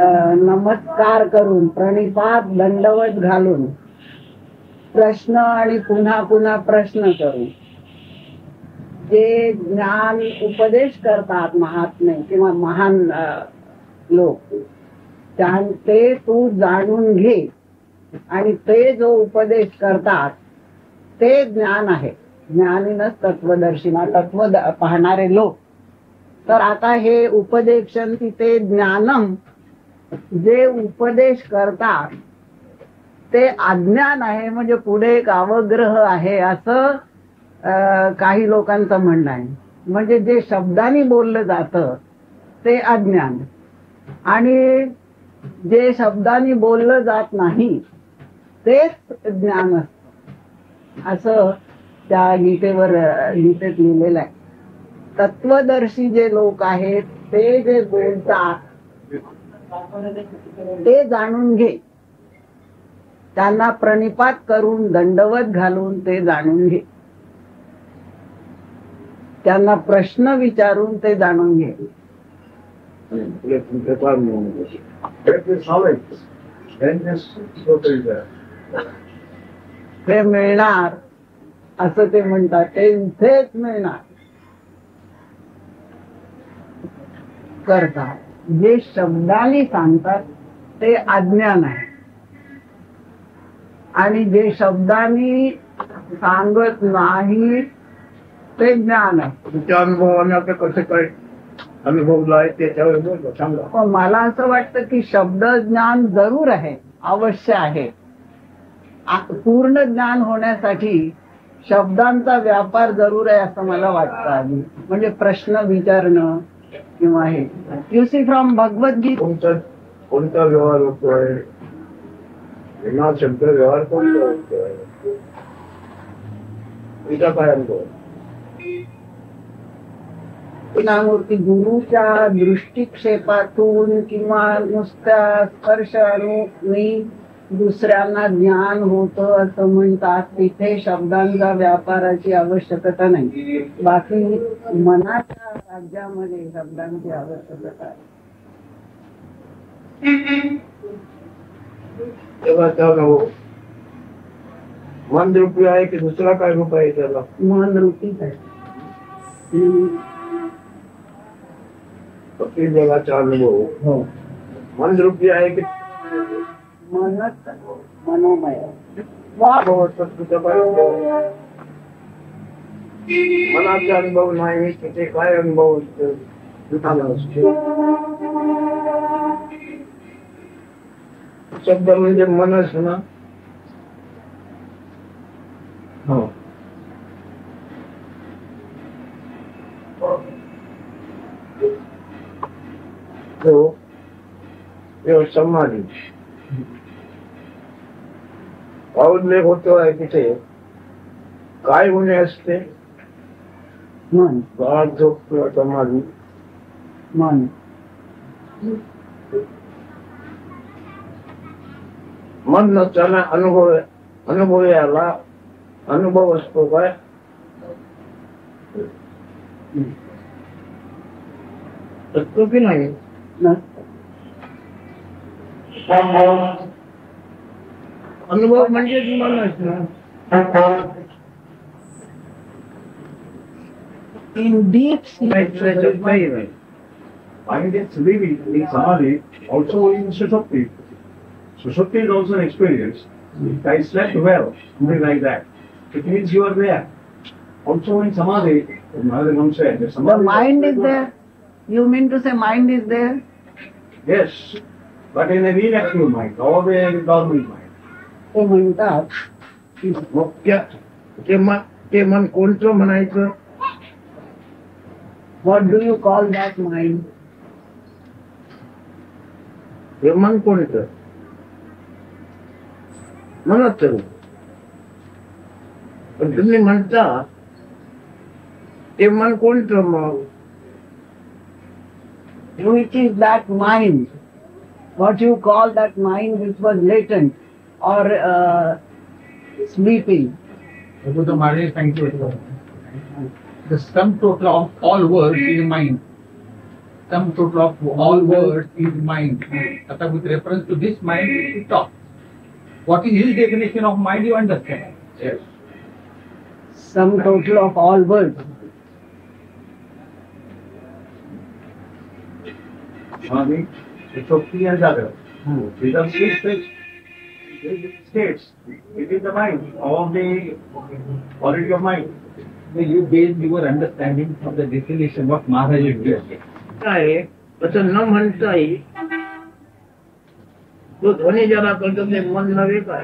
नमस्कार करून प्रणिपात दंडवत घालून प्रश्न आणि पुन्हा पुन्हा प्रश्न करून जे ज्ञान उपदेश करतात महात्मे किंवा महान लोक ते तू जाणून घे आणि ते जो उपदेश करतात ते ज्ञान आहे. ज्ञानीनच तत्वदर्शिना, तत्व पाहणारे लोक. तर आता हे उपदेशन ते ज्ञानम जे उपदेश करतात ते अज्ञान आहे, म्हणजे पुढे एक अवग्रह आहे असं काही लोकांचं म्हणणं आहे. म्हणजे जे शब्दांनी बोललं जातं ते अज्ञान आणि जे शब्दांनी बोललं जात नाही तेच ज्ञान असतं असं त्या गीतेत लिहिलेलं आहे. तत्वदर्शी जे लोक आहेत ते जे बोलतात ते जाणून घे, त्यांना प्रणिपात करून दंडवत घालून ते जाणून घे, त्यांना प्रश्न विचारून ते जाणून घे. ते मिळणार असं ते म्हणतात, ते इथेच मिळणार करतात. जे शब्दांनी सांगतात ते अज्ञान आहे आणि जे शब्दांनी सांगत नाही ते ज्ञान आहे. तुमच्या अनुभवाने आता कसं काय अनुभवलं आहे त्याच्यावर सांगा. पण मला असं वाटतं की शब्द ज्ञान जरूर आहे, अवश्य आहे. पूर्ण ज्ञान होण्यासाठी शब्दांचा व्यापार जरूर आहे असं मला वाटतं. आधी म्हणजे प्रश्न विचारणं किंवा हे यू सी फ्रॉम भगवद्गीता. कोणता व्यवहार होतोय, शब्द व्यवहार कोणता होतोय, तुझा काय अनुभव? मूर्ती गुरुच्या दृष्टिक्षेपातून किंवा नुसत्या स्पर्श अणुनी दुसऱ्यांना ज्ञान होतं असं म्हणतात. तिथे शब्दांचा व्यापाराची आवश्यकता नाही. बाकी मनाच्या राज्यामध्ये शब्दांची आवश्यकता आहे. मन रूपी आहे की दुसरा काय रूप आहे त्याला? मन रूपीच आहे. जगाचा अनुभव हो मन रूपी आहे की मनच मनोमय. मनाचा अनुभव नाही तिथे काय अनुभव असतो? शब्द म्हणजे मनच ना. हो समाधी उल्लेख होतो आहे तिथे काय होणे असते? मन. गाढ झोप किंवा समाधी. मन मन नसताना अनुभव याला अनुभव असतो काय? असतो की नाही? अनुभव म्हणजे मनच ना. in deep Mind is living in Samadhi, also in Sushupti. Sushupti is also an experience. I slept well, something like that. It means you are there. Also in Samadhi, Mahadevan said, the mind is there. You mean to say mind is there? Yes, but in a inactive mind, always in a dormant mind. ते म्हणतात ते मन कोणतं म्हणायचं? what do you call that mind? हे मन कोणतं? म्हणत पण तुम्ही म्हणता ते मन कोणतं मग? Which is that mind? What you call that mind which was latent or sleeping? The Maharaj is trying to the sum total of all words is mind. sum total of all words is mind. Tata, with reference to this mind, we talk. What is his definition of mind? You understand? Yes. Sum total of all words. Swami, the Shakti and Jagrat. These are states within the mind, of the quality of mind. You base your understanding from the definition what Maharaj is doing. आहे तसं न म्हणताही तो ध्वनी ज्याला करतो ते मन नव्हे काय.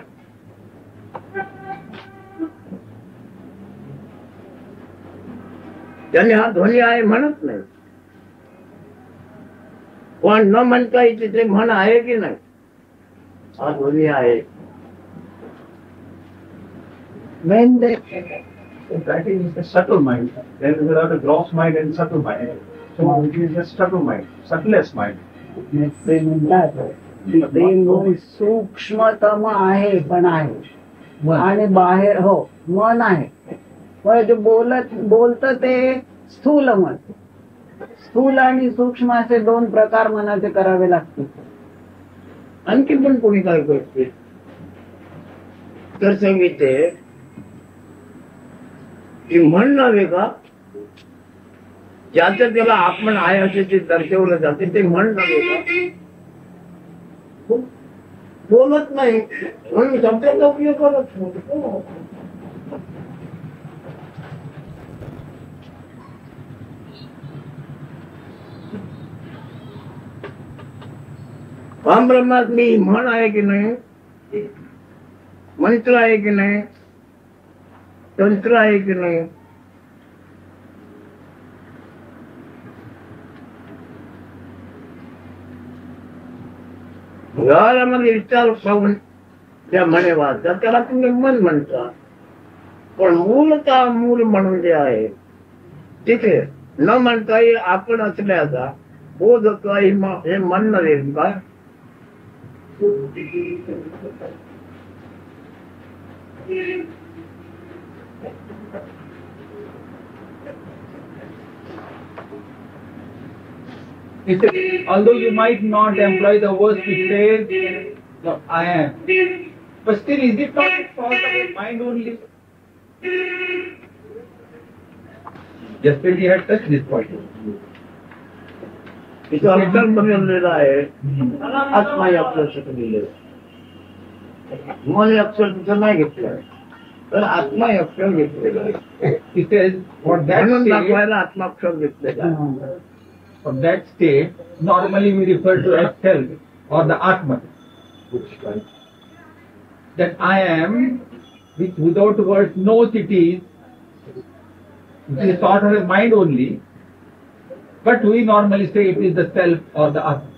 त्याने हा ध्वनी आहे म्हणत नाही, पण न म्हणताही तिथे म्हण आहे की नाही, हा ध्वनी आहे. When they That is the subtle mind. Then there are the gross mind and subtle mind. So it is the subtle mind, subtlest mind. ते म्हणतात ते मन सूक्ष्मतम आहे पण आहे आणि बाहेर हो मन आहे पण जे बोलतं ते स्थूल मन. स्थूल आणि सूक्ष्म असे दोन प्रकार मनाचे करावे लागतील. आणखी पण कोणी काय करते तर सांगितले की म्हण नव्हे का, ज्याचं त्याला आपण आहे असे ते दर्शवलं जाते ते म्हण नव्हे का. बोलत नाही म्हणून शब्दाचा उपयोग करत नाही. ब्रह्मात मी म्हण आहे की नाही, मंत्र आहे की नाही, तंत्र आहे की नाही, घरामध्ये विचार पाहून त्या म्हणे वाचतात त्याला तुम्ही मन म्हणता. पण मूलतः मूल म्हणून जे आहे तिथे न म्हणताही आपण असल्याचा बोध होतो. हे मन नव्हे का. Although you might not employ the words to say, no, I am, but still, is it not a fault of your mind only? Yesterday he had touched this point. तिथं अक्षर बदललेलं आहे, आत्मा या अक्षर लिहिलेलं. मन हे अक्षर तिथं नाही घेतलं तर आत्मा हे अक्षर घेतलेलं आहे. He says, for that म्हणून state, दाखवायला आत्मा अक्षर घेतलेलं आहे. for that state, normally we refer to as self or the Atman. That I am, which without words knows it is sort of a mind only, but we normally say it is the self or the Atman.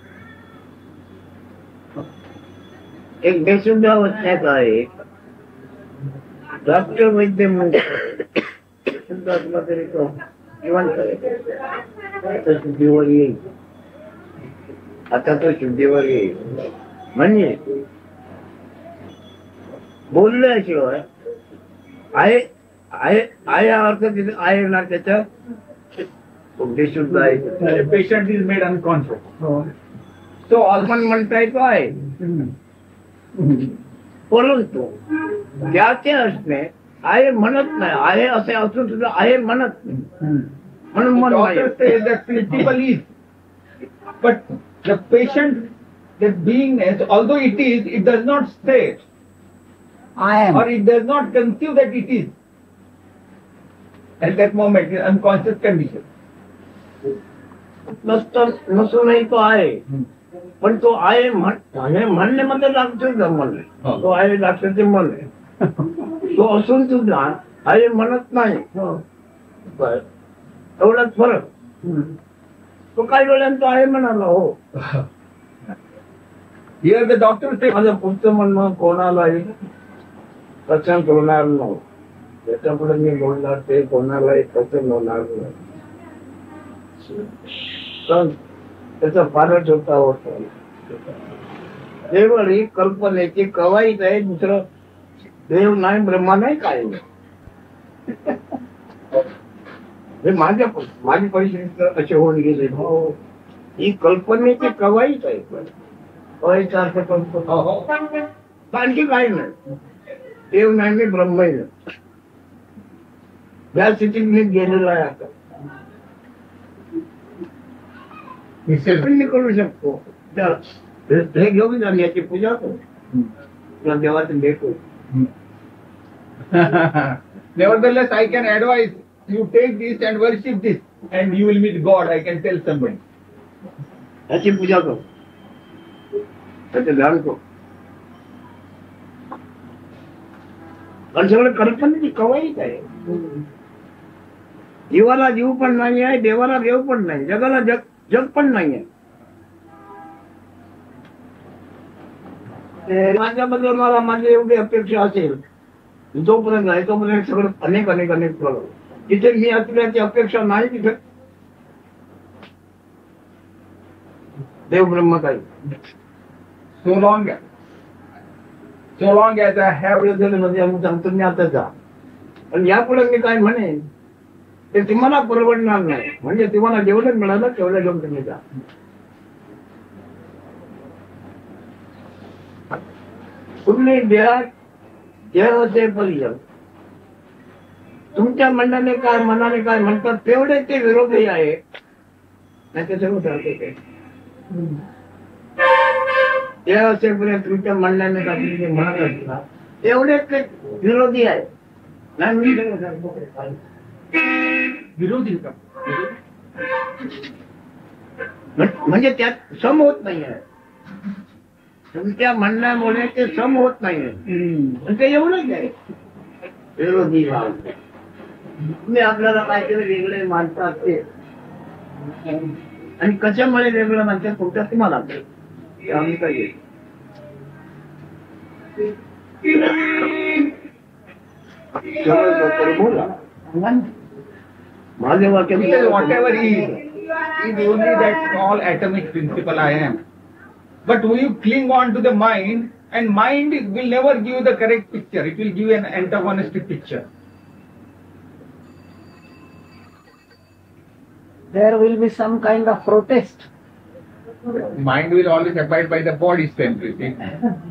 एक बेशुद्ध अवस्थेत आहे. Doctor वैद्य म्हणतो शुद्ध आत्मा तरी तो जिवंत आहे, शुद्धीवर येईल. आता तो शुद्धीवर येईल म्हणजे बोलल्याशिवाय आहे आहे आहे हा अर्थ तिथे आहे ना. त्याच्या बेशुद्ध आहे. The patient is made unconscious. तो आपण म्हणता येतो आहे, परंतु त्याचे असणे आहे म्हणत नाही. आहे असे असून सुद्धा आहे म्हणत नाही म्हणून मन Doctor says that principle is, but the patient, that beingness, although it is, it does not say I am. or it does not conceive that it is at that moment in unconscious condition. नसूनही तो आहे, पण तो आहे म्हणणे मध्ये लागतो मन. तो आहे लागतो ते मन आहे. तो असून सुद्धा आहे म्हणत नाही. एवढाच फरक. तो काही वेळाने तो आहे म्हणाला. हो Here the doctor says, माझं पुढचं म्हणणं कोणालाही पसंत होणार नाही. त्याच्या पुढे मी बोलणार ते कोणालाही पसंत होणार नाही. पण त्याचा फारच होता होता. केवळ ही कल्पनेची कवाईत आहे. दुसरं देव नाही, ब्रह्मा नाही, काय नाही. हे माझी परिस्थिती असे होऊन गेले. हो ही कल्पनेची कवाईच आहे. कवाईचा अर्थ कल्पना. हो. आणखी काही नाही. देव नाही मी ब्रह्मही नाही. या स्थितीत मी गेलेलो आहे आता. मी करू शकतो. हे घेऊन जा, याची पूजा करू, तुला देवाचं भेटू. Nevertheless, I can advise you take this and worship this, and you will meet God. I can tell somebody. याची पूजा करू, त्याचे ध्यान करू. आणि सगळं कल्पनेची कवाईच आहे. जीवाला जीव पण नाही आहे, देवाला देव पण नाही, जगाला जग जग पण नाही आहे. माझ्याबद्दल मला माझी एवढी अपेक्षा असेल, जोपर्यंत आहे तोपर्यंत सगळं अनेक अनेक अनेक प्रकार. जिथे मी असल्याची अपेक्षा नाही तिथे देव ब्रह्म काही. So long as I have म्हणजे आम्ही सांगतो मी आता जा, पण यापुढे मी काय म्हणेन ते तुम्हाला परवडणार नाही. म्हणजे तुम्हाला जेवढं मिळालं तेवढं घेऊन तुम्ही जा. तुम्ही देहाचे तुमच्या म्हणण्याने काय मनाने काय म्हणतात तेवढे ते विरोधी आहे. नाही ते सर्व चालते ते देह असेपर्यंत तुमच्या म्हणण्याने काय तुम्ही म्हणत असता तेवढे ते विरोधी आहे. नाही मी विरोधी का? म्हणजे त्यात सम होत नाही आहे. तुमच्या म्हणण्यामुळे ते सम होत नाहीये. ते एवढंच आहे विरोधी भाव. तुम्ही आपल्याला काहीतरी वेगळे मानतात ते, आणि कशामुळे वेगळं मानतात तुमच्या तुम्हाला आम्ही काय बोला. माझे वाक्य Whatever is only that small atomic principle I am. But when you cling on to the mind, and mind will never give you the correct picture. It will give you an antagonistic picture. There will be some kind of protest. Mind will always abide by the body's temperature,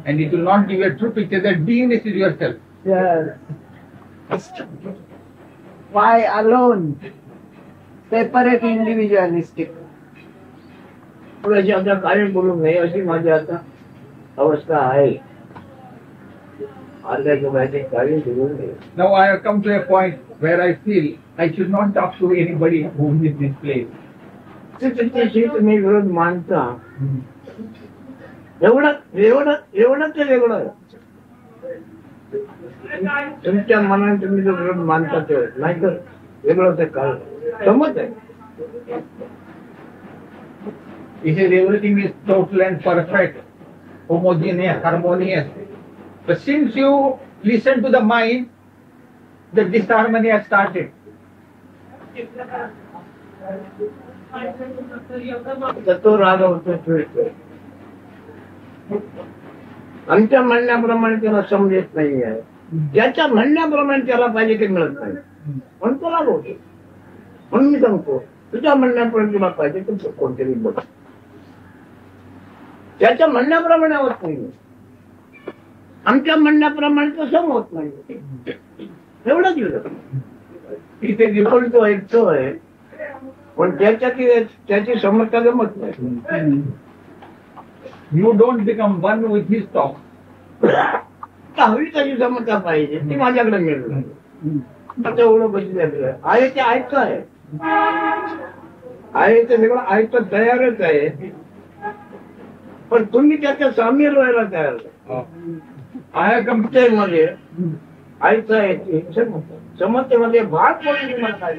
and it will not give you a true picture that beingness is yourself. Yes. Why alone? Separate, individualistic. थोड्याशी आता काय बोलू नये अशी माझी आता अवस्था आहे. अर्ध्याच्या बाहेर काही बोलू नये. Now I have come to a point where I feel I should not talk to anybody who is in this place. त्याच्याशी तुम्ही विरोध मानता एवढं ते वेगळं. तुमच्या मनाने तुम्ही जो विरोध मानता ते नाही तर वेगळं ते काय समज आहे. He says everything is total and perfect, homogeneous, harmonious. But since you listen to the mind, the disharmony has started. तो राग होतो. आमच्या म्हणण्याप्रमाणे त्याला समजत नाही आहे. ज्याच्या म्हणण्याप्रमाणे त्याला पाहिजे ते मिळत नाही म्हणून तो राग होतो. म्हणून मी सांगतो तुझ्या म्हणण्याप्रमाणे तुला पाहिजे तर कोणतरी बोल. त्याच्या म्हणण्याप्रमाणे होत नाही, आमच्या म्हणण्याप्रमाणे तसं होत नाही. एवढंच विरोध. इथे विपरीत ऐकतोय पण त्याची समस्या जमत नाही. You don't become one with his talk. हवी त्याची समस्या पाहिजे ती माझ्याकडे मिळेल. आता एवढं बसलेलं आहे ते ऐकत आहे. आहे ते सगळं ऐकत तयारच आहे, पण तुम्ही त्याच्या सामील व्हायला तयार आहे. कमतेमध्ये ऐकता समस्येमध्ये भाग पडून तुम्हाला काय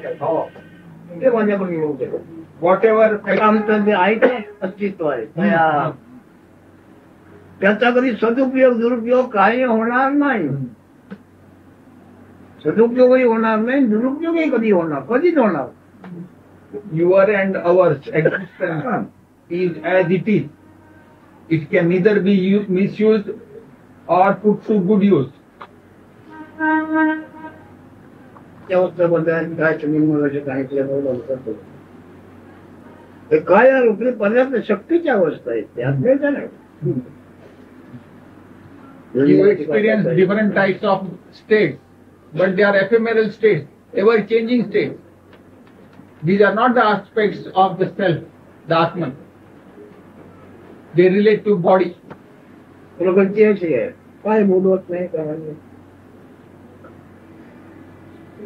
ते माझ्याकडे येऊ शकत. Whatever आमचं जे ऐकत अस्तित्व आहे त्याचा कधी सदुपयोग दुरुपयोग काही होणार नाही. सदुपयोगही होणार नाही, दुरुपयोगही कधी होणार कधीच होणार. your and ours existence is as it is. It can neither be misused or put to good use. त्याबद्दल काय तुम्ही मुलाचे सांगितल्याबरोबर करतो. ते काय रूपी पर्याप्त शक्तीची अवस्था आहे त्यात नाही. You experience different types of states, but they are ephemeral states, ever-changing states. These are not the aspects of the self, the Atman. They relate to body. प्रकृती अशी आहे, काय बोलवत नाही काय नाही.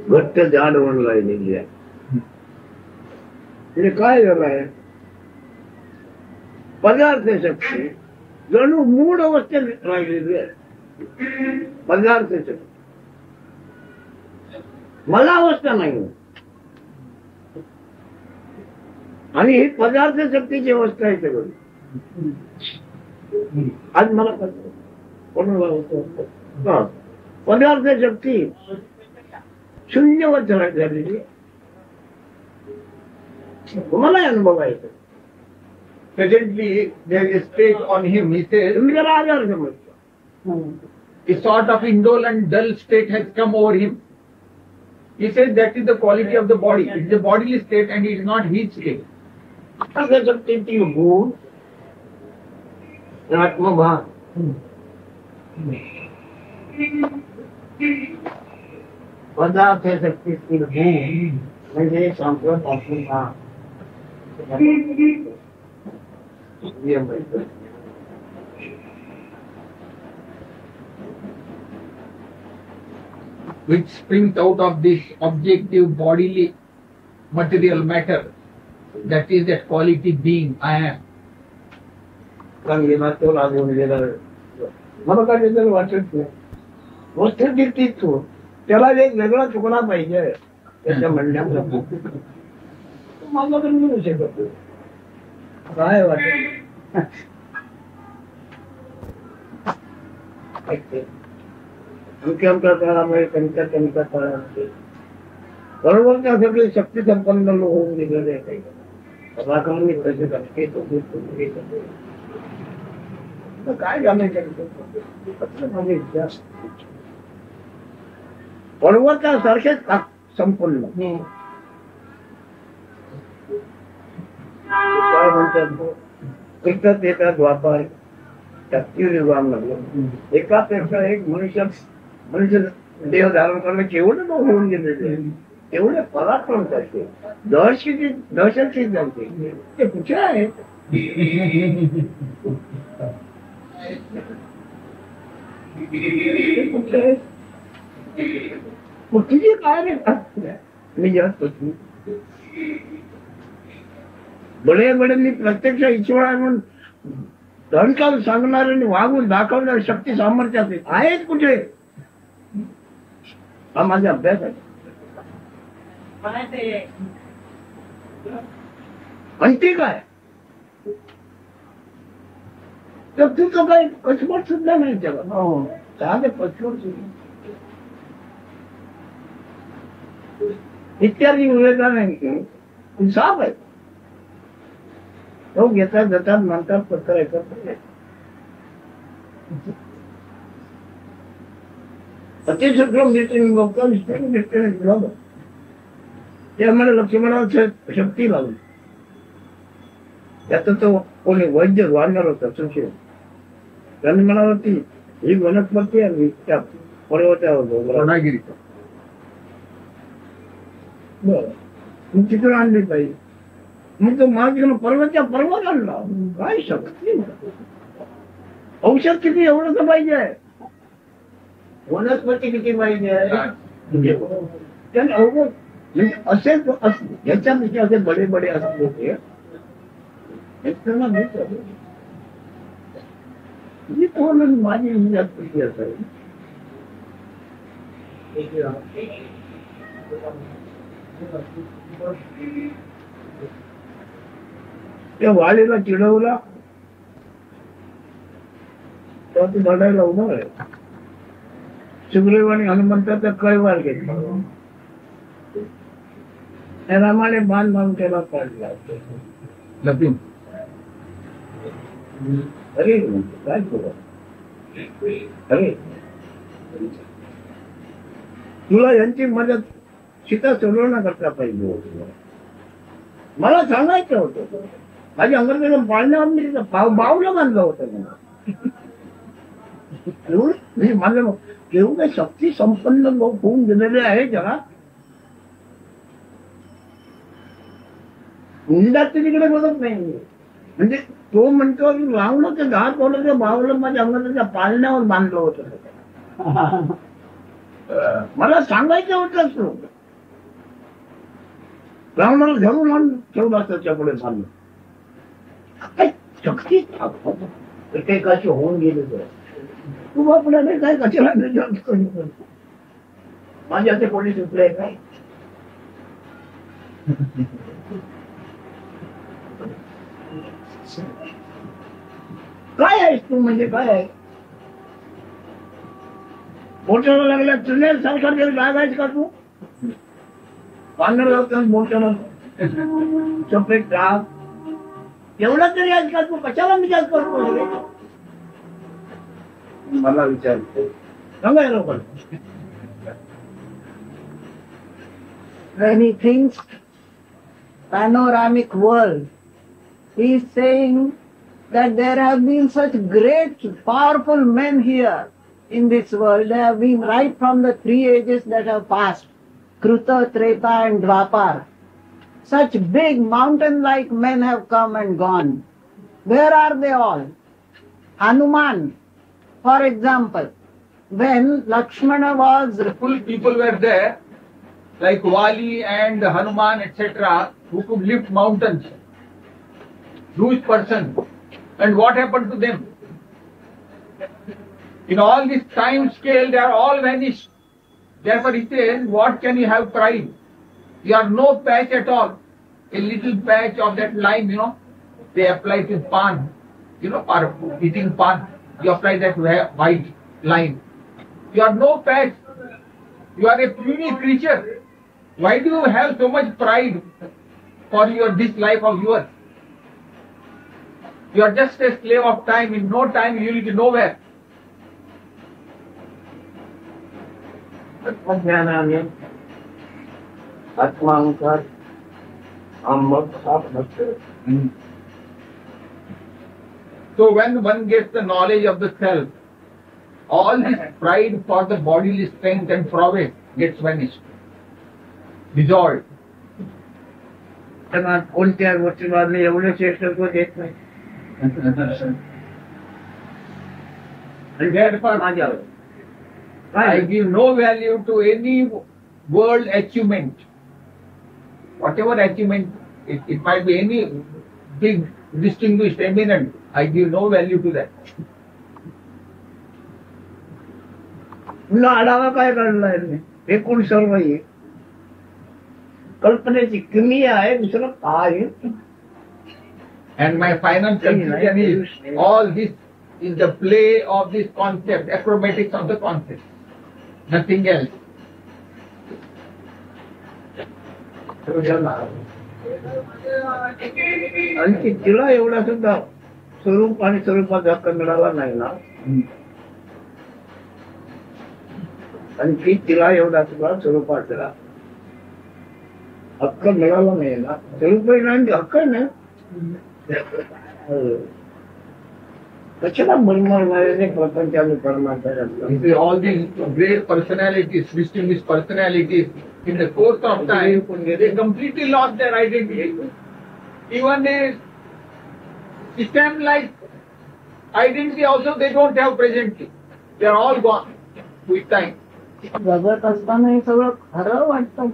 घट्ट जाड म्हणून राहिलेली आहे. म्हणजे काय झालं आहे, पदार्थ शक्ती जणू मूळ अवस्थेत राहिलेली आहे. पदार्थ शक्ती मला अवस्था नाही, आणि ही पदार्थ शक्तीची अवस्था आहे सगळी. आज मला कोणाला होतं पदार्थ शक्ती शून्यवत झालेली तुम्हाला अनुभव आहे. Presently, there is a state on him. He says, तुम्ही जरा आजार समजता. a sort of indolent, dull state has come over him. He says that is the quality of the body. It is a bodily state and it is not his state. पदार्थ शक्तीची गुण आत्मभान. पदार्थ शक्तीतील गुण म्हणजे सांप्रत आत्मभान. Which springs out of this objective bodily material matter, that is that quality being I am. तो लागून गेला मला काय वाटत नाही. वस्तुस्थिती तो त्याला एक वेगळा तुकडा पाहिजे त्याच्या म्हणण्याचा. मला तर मिळू शकत काय वाटत. आमच्या काळामध्ये त्यांच्या काळामध्ये बरोबर त्या सगळे शक्ती संपन्न लोक होऊन गेलेले काही राखांनी तसे काय झालं पर्वतासारखेच संपन्न काय म्हणतात कृष्णात येतात द्वापार युगाम लागलं. एकापेक्षा एक मनुष्य देह धारण करणं केवढं होऊन गेलेले एवढे पराक्रम करते. दहशत जाते ते कुठे आहेत. कुठली काय नाही. मी जेव्हा बडे बड्यांनी प्रत्यक्ष ईश्वर आहे म्हणून धनकाल सांगणार आणि वागून दाखवणार शक्ती सामर्थ्यात आहेत कुठे. हा माझा अभ्यास आहे. आणि ते काय तर तुझं काही कसमट सुद्धा नाही त्याला. साधे पचवट इत्यादी विवेका नाही साफ आहे. तो घेतात जातात म्हणतात पत्र ऐकत अतिशक्रम त्यामुळे लक्ष्मणाला शक्ती लागली. त्यात तो कोणी वैद्य वाढणार होता सुशेष. त्यांनी म्हणाला ती ही वनस्पती आहे त्या पर्वतावर मग तिकडून आणली पाहिजे. मग तो माझ्या पर्वत आणला. काय शक्ती औषध किती एवढं तर पाहिजे. वनस्पती किती पाहिजे त्याने अवघड म्हणजे असेच याच्यापेक्षा असे बडे बडे असले होते. माझी हिंदी असावी. त्या वाळीला चिडवला तेव्हा ती लढायला उभा आहे. सुग्रीव आणि हनुमंताचा कैवार घेतला. रामाने बाण मारून त्याला काढला. लपीन अरे काय करू अरे तुला यांची मदत सीता सोडवणं करता पाहिजे. मला सांगायचं होतं. माझ्या अंगात पाळण्यावर मी बावलं बांधलं होतं मला. एवढं माझं एवढे शक्ती संपन्न लोक होऊन गेलेले आहे जगात. उंडात तिकडे बघत नाही. म्हणजे तो म्हणतो की लावलं ते घात बोललं ते बावलं माझ्या अंगाच्या पाळण्यावर बांधलं होतं. मला सांगायचं होतं असं. रावणाला धरून आणून ठेवला त्याच्या पुढे बांधलं. काय शक्ती ते कशी होऊन गेले तर तू आपल्याला काय कशाला माझ्या ते कोणी सुटलंय काय. काय आहेस तू म्हणजे काय आहे. मोठ्याला लागल्या तुझ्या संसार लागायच का तू. पांढर लावतो मोठ्याला सफेद डाग एवढा तरी आज का तू कशाला विचार करतो. मला विचारतो सांगा लोक. When he thinks panoramic world, he is saying that there have been such great, powerful men here in this world. They have been right from the 3 ages that have passed, Kruta, Treta and Dwapar. Such big mountain-like men have come and gone. Where are they all? Hanuman, for example, when Lakshmana was... Full people were there, like Wali and Hanuman, etc., who could lift mountains. Huge person. And what happened to them? In all this time scale, they are all vanished. Therefore he says, what can you have pride? You are no patch at all. A little patch of that lime, they apply to pan, for eating pan. You apply that white lime. You are no patch. You are a puny creature. Why do you have so much pride for this life of yours? You are just a slave of time. In no time you will be nowhere. आत्मज्ञानाने आत्मांकार So when one gets the knowledge of the self, all this pride for the bodily strength and prowess gets vanished, dissolved. त्यांना कोणत्या गोष्टींवर एवढे श्रेष्ठत्व देत नाही. And therefore, I give no value to any world achievement. Whatever achievement, it might be any big, distinguished, eminent, I give no value to that. पुन्हा आढावा काय काढलाय एकूण सर्व हे कल्पनेची किमी आहे. दुसरं काय. And my final conclusion is, all this is the play of this concept, acrobatics of the concept, nothing else. आणखी तिला एवढा सुद्धा स्वरूप आणि स्वरूपाचा हक्क मिळाला नाही ना. आणखी तिला एवढा सुद्धा स्वरूपाचा हक्क मिळाला नाही ना. स्वरूपही नाही हक्क नाही. कशाला मरमरणारे प्रपंचाने परमार्थ. All these great personalities, distinguished personalities, in the course of time, they completely lost their identity. Even a system like identity also they don't have presently. They are all gone with time. जगत असताना हे सगळं खरं वाटतं.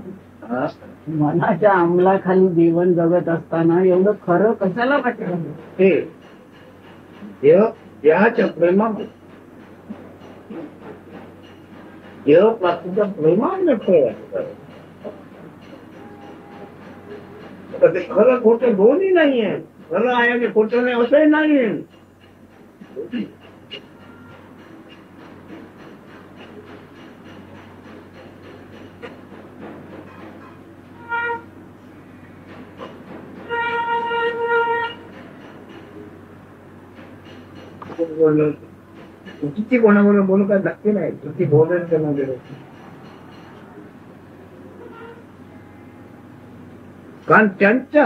मनाच्या अंमलाखाली जीवन जगत असताना एवढं खरं कशाला वाटतं. हे देहाच्या प्रेमामध्ये देह प्राप्तीच्या प्रेमामध्ये फळ वाटतं. ते खरं खोटं दोन्ही नाहीये. खरं आहे आणि खोटं नाही असंही नाहीये. किती कोणाबरोबर बोलू काय नक्की नाही. किती बोलेल त्यांना कारण त्यांच्या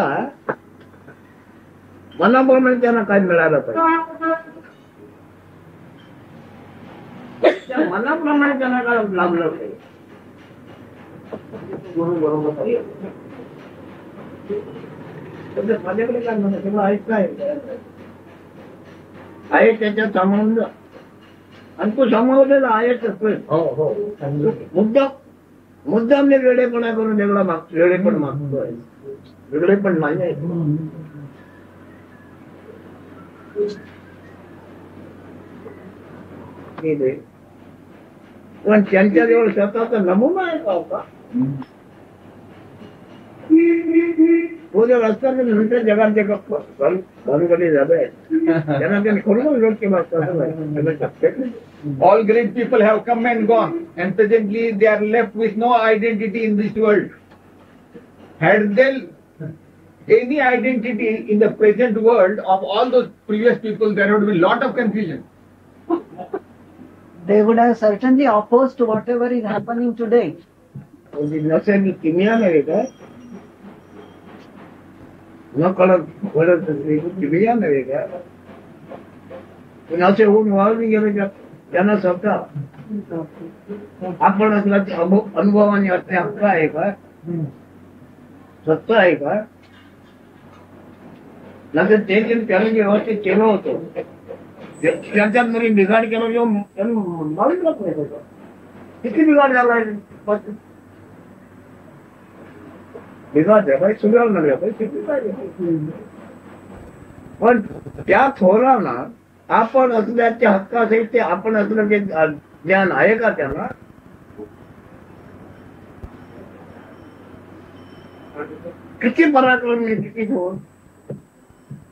मनाप्रमाणे त्यांना काय मिळालं पाहिजे, त्या मनाप्रमाणे त्यांना काय लाभलं पाहिजे. गुरु बरोबर माझ्याकडे काय म्हणत तेव्हा ऐक काय आहे त्याच्यात संबंध आणि तो संबंधलेला आहेच मुद्दा मी वेळेपणा करून वेगळा मागतो, वेळेपण मागतोय, वेगळे पण नाही आहे. पण त्यांच्याजवळ स्वतःचा नमुना आहे का होता तो जर असता तर नंतर जगात घरोघरी झाले त्यांना त्यांनी खरोखर विरोध केला असता. All great people have come and gone, and presently they are left with no identity in this world. Had they any identity in the present world of all those previous people, there would be a lot of confusion. They would have certainly opposed to whatever is happening today. नसेल किमिया नव्हे का, न कळत किमिया नव्हे का, पण असे होऊन वाळून गेले त्यांना स्वतः आपण असला अनुभवाने असणे हक्क आहे का, सत्य आहे का. नंतर ते त्याने व्यवस्थित केलं होतं त्यांच्यात जरी बिघाड केला किंवा त्यांनी मारून टाकलं होतं. किती बिघाड झाला बिघाड झाला सुधारणा झाला किती पाहिजे. पण त्या थोरांना आपण असल्याचे हक्क असेल ते आपण असल्याचे ज्ञान आहे का त्यांना. किती पराक्रमी किती थोर,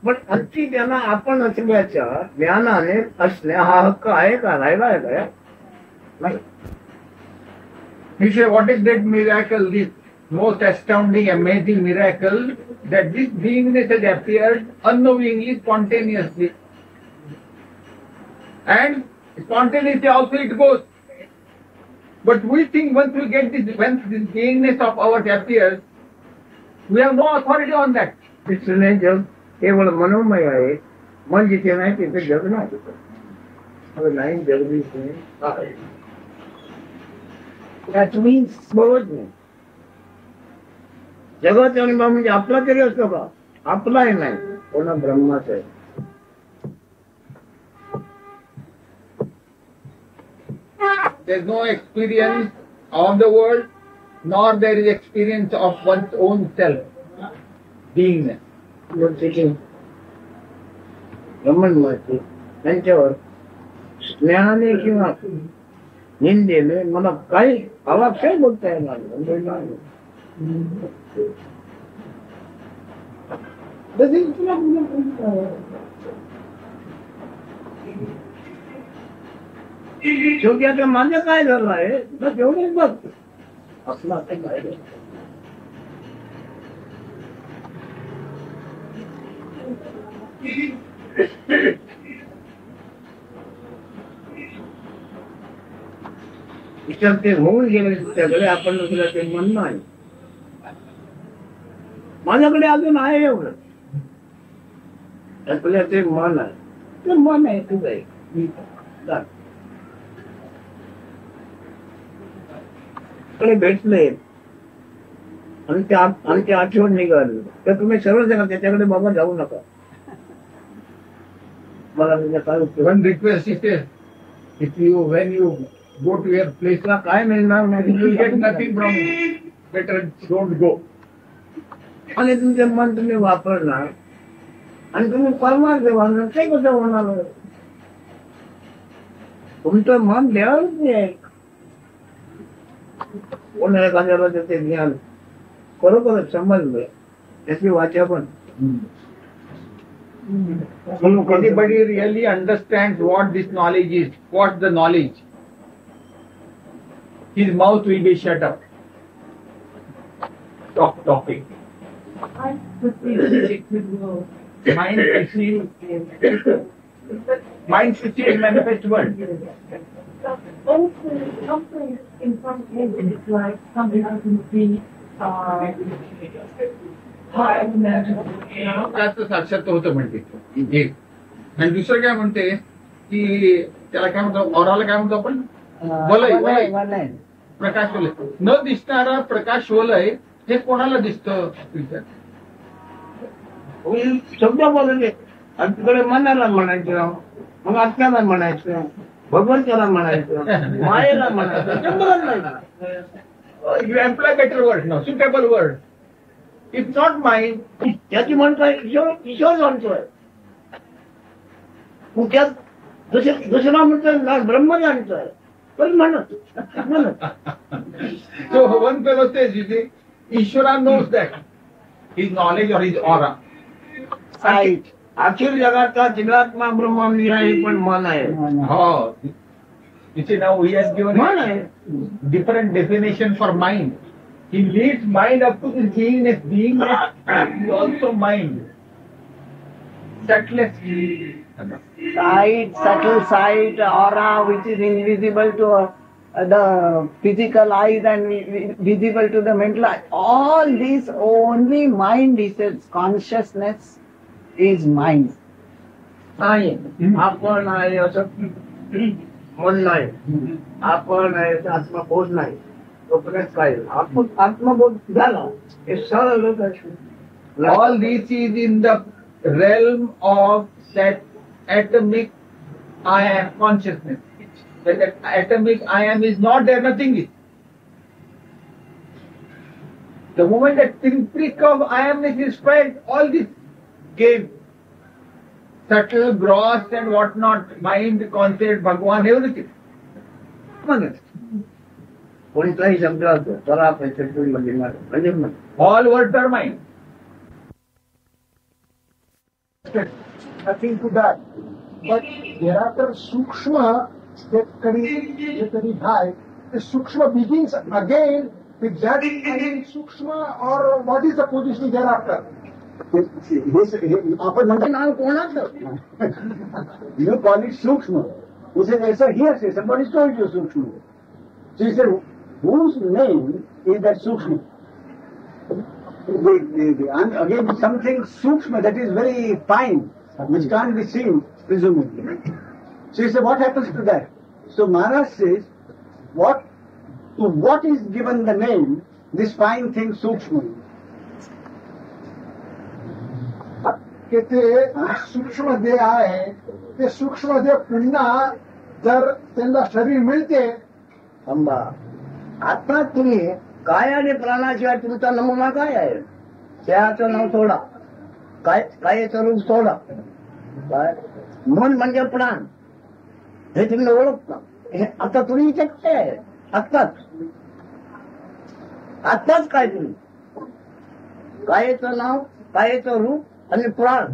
पण आणखी त्यांना आपण असल्याच्या ज्ञानाने असणे हा हक्क आहे का, राहिला आहे का नाही. You say, what is that miracle, this most astounding, amazing miracle, that this beingness has appeared unknowingly, spontaneously. And spontaneously also it goes. But we think once we get this, once this beingness of ours appears, we have no authority on that. इसलिए जग केवळ मनोमय आहे, मन जिथे नाही तिथे जग नाही. नाही जग भी आहे. That means बरोबर नाही. जगाचा अनुभव म्हणजे आपला तरी असतो का, आपलाही नाही, कोणा ब्रह्माचा आहे. There is no experience of the world, nor there is experience of one's own self, beingness. ब्रह्मन माहिती त्यांच्यावर स्नेहाने किंवा निंदेने मला काही अवाक्षय बोलता येणार नाही. शेवटी आता माझं काय झालं आहे तर एवढंच बघ असला काय. विचार ते होऊन गेले त्याकडे आपण नसलं ते मन नाही. माझ्याकडे अजून आहे एवढं आपल्या ते मन आहे, ते मन आहे तुझं आहे. भेटले आणि आमची आठवण निघाली तर तुम्ही सरळ जगा त्याच्याकडे बाबा जाऊ नका. मला One request is this: if you, when you go to your place, काय मिळणार नाही, you will get nothing from it. Better don't go. आणि तुमचं मन तुम्ही वापरणार आणि तुम्ही परमार्थ वागणार ते कसं होणार. तुमचं मन देवाच आहे. कोणाला एखाद्याला ते ज्ञान खरोखरच समजलं त्याची वाचा पण. If anybody really understands what this knowledge is, what's the knowledge, his mouth will be shut up. Talking. Mind perceives manifest world. Something in some cases, like something that can be त्याच साक्षात होतं म्हणते एक. आणि दुसरं काय म्हणते की त्याला काय म्हणतो, औराला काय म्हणतो आपण, वलय. वलय. प्रकाश वलय. न दिसणारा प्रकाश वलय हे कोणाला दिसतं? शब्द बोलले आणि तिकडे मनाला म्हणायचं, मग आत्म्याला म्हणायचं, भगवंताला म्हणायचं, मायेला म्हणायचं. ते बोलत नाही. You employ better word now, suitable word. It's not mine. त्याची म्हणतोय ईश्वर म्हणतोय. मग त्यात दुसरा म्हणतोय ब्रह्म जाणतोय. पण म्हणत. So one fellow says, you see, Ishvara knows that his knowledge or his aura. साईट. अखिल जगाचा जीवात्मा ब्रह्म आहे, पण मन आहे. Oh, you see now he has given मन a आहे. different definition for mind. He leads mind up to this beingness. Beingness is also mind. Subtlest. Sight, subtle sight, aura, which is invisible to the physical eyes and visible to the mental eye. All this only mind, he says, consciousness is mind. नाही आपण आहे असं मन नाही, आपण आहे आत्मबोध नाही. तोपर्यंत काय आपण आत्मबोध झाला हे सरळ लोक All this is in the realm of that atomic I am consciousness. When that atomic I am is not there, nothing is. The moment that pinprick of I amness is felt, all this game, subtle, gross and whatnot, mind, concept, Bhagwan, everything. कोणताही शब्द असतो चला पैसे म्हणजे All words are mind. Nothing to that. But thereafter Sukshma, that kadi high, the Sukshma begins again with that again Sukshma, or what is the position thereafter? आपण म्हणतो नाव कोणाचं you call it Sukshma. He said, yes, sir, here, sir, somebody told you Sukshma. So he said, whose name is that Sukshma? And again, something Sukshma that is very fine, which can't be seen, presumably. So he said, what happens to that? So Maharaj says, to what is given the name, this fine thing Sukshma? की ते सूक्ष्म देह आहे, ते सूक्ष्म देह पुन्हा जर त्यांना शरीर मिळते. अंबा आता तुम्ही काय आणि प्राणाशिवाय तुमचा नमुना काय आहे? त्याचं नाव सोडा, कायचं रूप सोडा. काय मन म्हणजे प्राण, हे तुम्ही ओळखता. हे आता तुम्ही इथे काय आहे? आत्ताच काय तुम्ही कायचं नाव, कायचं रूप आणि प्राण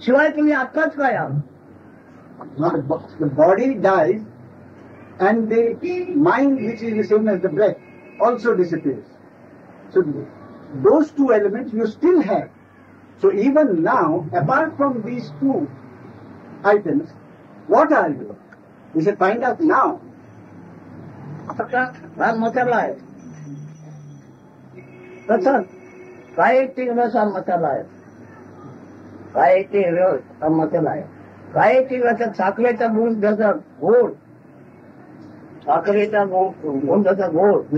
शिवाय तुम्ही आत्ताच काय आहात? The body dies and the mind, which is the same as the breath, also disappears. So those two elements you still have. So even now, apart from these two items, what are you? You should find out now. हा मसाला आहे तसंच काय ते रस हा मसाला आहे, काय ते रस हा मसाला आहे. काय ते रसात साखरेचा गुण जसा गोड, साखरेचा गुण जसा गोड,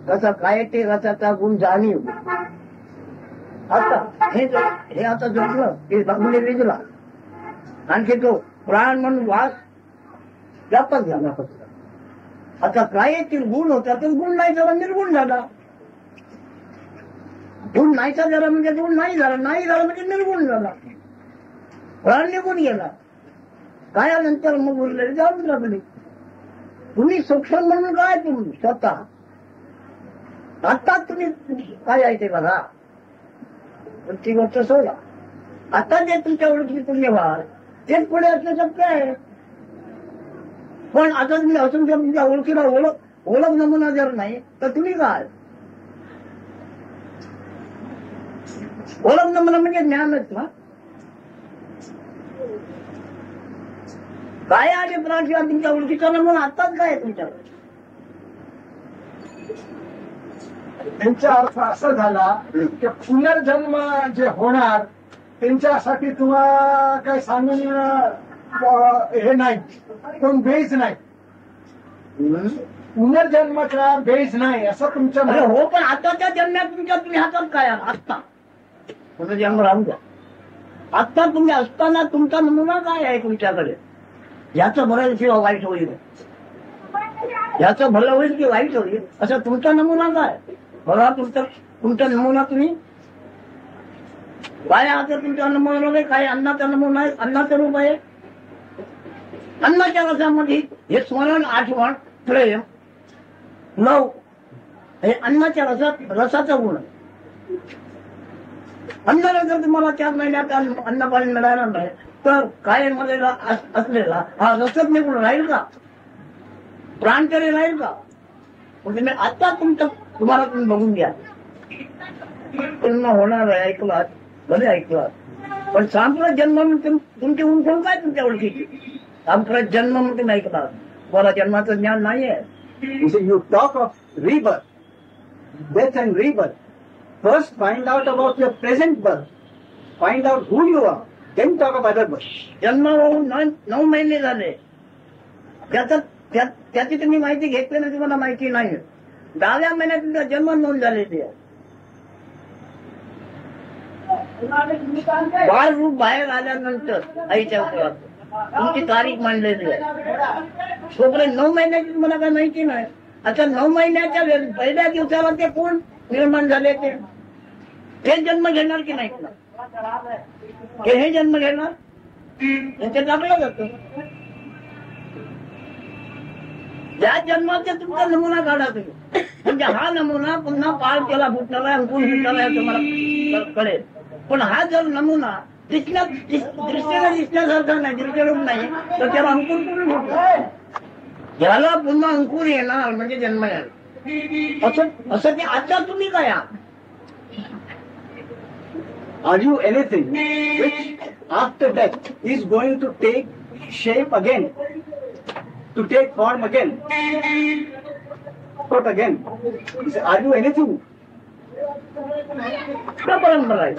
तसा काय ते रसाचा गुण जाणीव. आता हे आता जोडलं की बाबूने विजला, आणखी तो प्राण म्हणून वास व्यापक झाला. आता काय येतील गुण होता तर गुण नाही झाला, निर्गुण झाला. गुण नाहीचा झाला म्हणजे गुण नाही झाला, नाही झाला म्हणजे निर्गुण झाला. प्राण निघून गेला. कायानंतर मग उरलेली जाऊन लागली. तुम्ही सूक्ष्म म्हणून काय तुम्ही स्वतः आत्ताच तुम्ही काय आहे ते बघा. ती गोष्ट सोडा. आता जे तुमच्या ओळखी तुम्ही व्हाल तेच पुढे असणं शक्य आहे. पण आता तुम्ही असून जर तुमच्या ओळखीला ओळख नमुना जर नाही तर तुम्ही काय? ओळख नमुना म्हणजे ज्ञानच ना. काय आणि प्राण किंवा तुमच्या ओळखीचा नमुना आताच काय तुमच्याकडे? त्यांचा अर्थ असा झाला की पुनर्जन्म जे होणार त्यांच्यासाठी तुम्हाला काही सांगून हे नाही, कोण बेज नाही, पुनर्जन्माचा बेज नाही असं तुमच्या अरे हो, पण आताच्या जन्मात तुमच्या तुम्ही हातात काय आत्ता पुनर्जन्म राहून द्या. आत्ता तुम्ही असताना तुमचा नमुना काय आहे तुमच्याकडे? याचं भलं किंवा वाईट होईल, याचं भलं होईल की वाईट होईल असं तुमचा नमुना काय? बघा तुमचा नमुना तुम्ही काय आहे? तुमच्या नमुना काय? अन्नाचा नमुना आहे, अन्नाचं रूप आहे. अन्नाच्या रसामध्ये हे स्मरण, आठवण, प्रेम, लव हे अन्नाच्या रसाचं गुण आहे. अन्नाला जर तुम्हाला 4 महिन्यात अन्न पाणी मिळालं नाही तर कायमध्ये असलेला हा रसच निघून राहील का? प्राण तरी राहील का? म्हणजे मी आता तुम्हाला तुम्ही बघून घ्या. पूर्ण होणार आहे, ऐकलात, भले ऐकलात, पण सांप्रत जन्म तुमची उंचून काय तुमच्या ओळखीची? सांप्रत जन्म म्हणते नाही ऐकलात, मला जन्माचं ज्ञान नाहीये. You talk of rebirth, death and rebirth. First find out about your present birth. Find out who you are. Then talk of other birth. जन्म होऊन 9 महिने झाले. त्याची तुम्ही माहिती घेतली नाही, तुम्हाला माहिती नाही. 10व्या महिन्यात तुमचा जन्म नोंद झालेली आहे. बाळ रूप बाहेर आल्यानंतर आईच्या उदरात तुमची तारीख मांडलेली आहे. तोपर्यंत 9 महिन्याची तुम्हाला काय माहिती नाही. आता 9 महिन्याच्या पहिल्या दिवसाला ते कोण निर्माण झाले ते जन्म घेणार की नाही? हे जन्म घेणार याच्यात टाकलं जातं. ज्या जन्माचा तुमचा नमुना काढा तुम्ही, म्हणजे हा नमुना पुन्हा पार केला फुटणारा, अंकुर फुटणारा तुम्हाला कळेल. पण हा जर नमुना दृष्टीला दिसण्यासारखा नाही, दृष्टीरूप नाही, तर त्याला अंकुर पूर्ण फुटणार. ज्याला पुन्हा अंकुर येणार म्हणजे जन्म येणार. असं ते आता तुम्ही काय आहात? Are you anything which after death is going to take shape again, to take form again, but again? Are you anything? परंपरा आहे.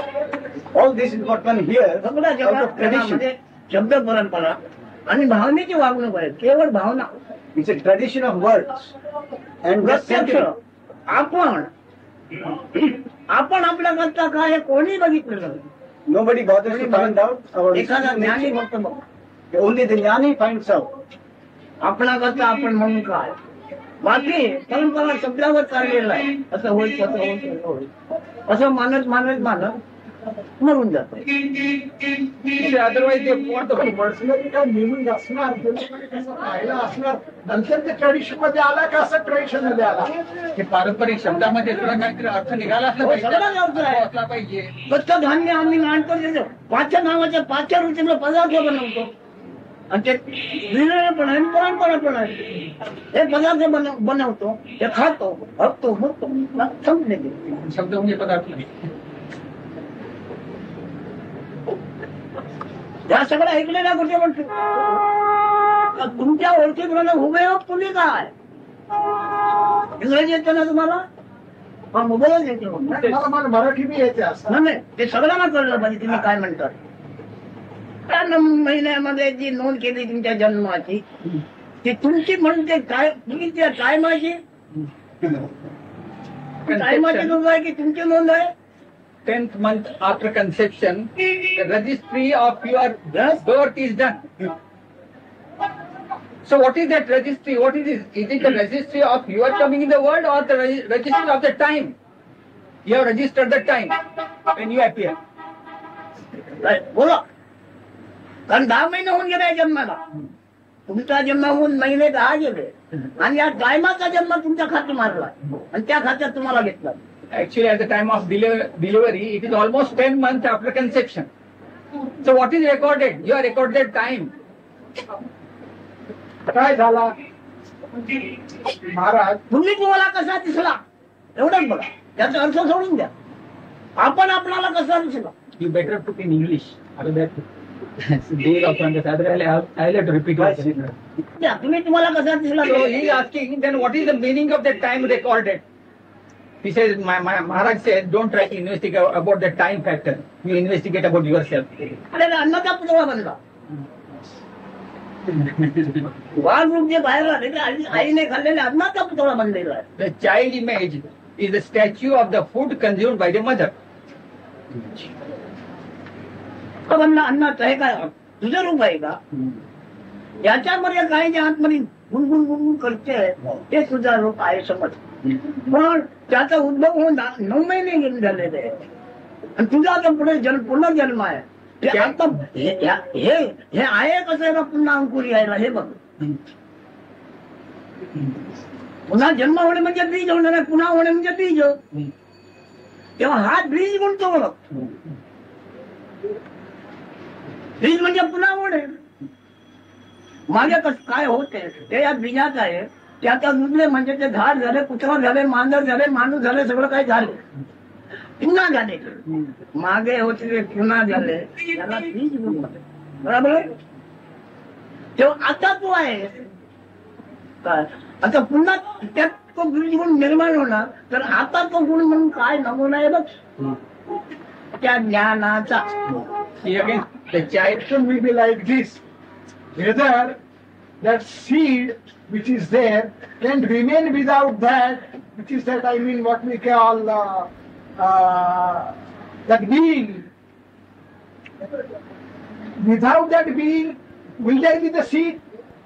All this is what one hears सगळ्या out of tradition. जगामध्ये शब्द परंपरा आणि भावनेची वागणूक आहे, केवळ भावना. It's a tradition of words and just प्रत्यक्ष sentiment. आपण आपल्या करता काय हे कोणी बघितलं नाही. Nobody bothers to find out our एखादा ज्ञानी फक्त बघ, only the jnani finds out. आपला करता आपण म्हणून काय, बाकी परंपरा शब्दावर चाललेला आहे. असं होईल, तसं होईल, तसं होईल, असं मानत मरून जातो. Otherwise, they want the personally काय लिहून असणार, कसं पाहिलं असणार, नंतर ते ट्रेडिशन मध्ये आला का असं ट्रेडिशन मध्ये आला? की पारंपरिक शब्दामध्ये थोडा काहीतरी अर्थ निघाला असला पाहिजे. सगळं अर्थ आहे. असला पाहिजे. कच्चं धान्य आम्ही आणतो, 5 नावाच्या 5 रुचीला पदार्थ बनवतो आणि ते विरळ पण आहे, परंपरा पण आहे. हे पदार्थ बनवतो, हे खातो, हकतो, मुक्तो, समजले. शब्द म्हणजे पदार्थ नाही. या सगळ्या ऐकलेल्या गोष्टी म्हणतो. तुमच्या ओळखीप्रमाणे हुबेहूब तुम्ही काय? इंग्रजी येते ना तुम्हाला? मोबाईल येते. मला मराठी बी येते असं नाही, ते सगळ्यांना कळलं पाहिजे तुम्ही काय म्हणतात. 9 महिन्यामध्ये जी नोंद केली तुमच्या जन्माची, ती तुमची म्हणते काय? तुम्ही त्या टायमाची नोंद आहे की तुमची नोंद आहे? 10th month after conception, the registry of your birth is done. So what is that registry? What is it? Is it the registry of your coming in the world or the registry of the time? You have registered the time when you appear. बोला. कारण 10 महिने होऊन गेले जन्माला. तुमचा जन्म होऊन महिने 10 गेले आणि या टायमाचा जन्म तुमच्या खात्यात मारला आणि त्या खात्यात तुम्हाला घेतला. Actually, at the time of delivery, it is almost 10 months after conception. So what is recorded? Your recorded time. काय झाला महाराज? तुम्हाला कसा दिसला एवढंच बघा, त्याचा अर्थ सोडून द्या. आपण आपल्याला कसा दिसला? You better put in English. Other than days of understanding, I'll have to repeat what I said. तुम्ही तुम्हाला कसा दिसला? So he is asking, then what is the meaning of the time recorded? He says, my Maharaj said, don't try to investigate about the time factor. You investigate about yourself. अरे अन्नाचा पुतळा बनला. वाघ रूप जे बाहेर आले ते आईने खाल्लेले अन्नाचा पुतळा बनलेला आहे. The child image is the statue of the food consumed by the mother. तो बनला अन्नाचं आहे काय तुझं रूप आहे का? याच्यामध्ये काय जे आतमध्ये गुणगुण गुणगुण करते ते तुझा रूप आहे समज. पण त्याचा उद्भव होऊन 9 महिने झालेले आहे आणि तुझा आता पुढे पुनर्जन्म आहे. ते आता हे आहे कसं आहे का पुन्हा अंकुर यायला हे बघ. पुन्हा जन्म होणे म्हणजे बीज होणार आहे, पुन्हा होणे म्हणजे बीज. तेव्हा हा बीज म्हणतो बघ. बीज म्हणजे पुन्हा होणे. मागे काय होते ते या बीजात आहे. त्याचा दुधले म्हणजे ते झाड झाले, कुत्रा झाले, मांजर झाले, माणूस झाले, सगळं काही झाले, पुन्हा झाले. मागे होते पुन्हा झाले, त्याला बीज म्हणतात. बरोबर. तेव्हा आता तो आहे काय आता पुन्हा त्यात तो बीज म्हणून निर्माण होणार. तर आता तो गुण म्हणून काय नमुना आहे बघ त्या ज्ञानाचा. Again, the child will be like this. Whether that seed which is there can remain without that, which is that I mean what we call that being. Without that being, will there be the seed?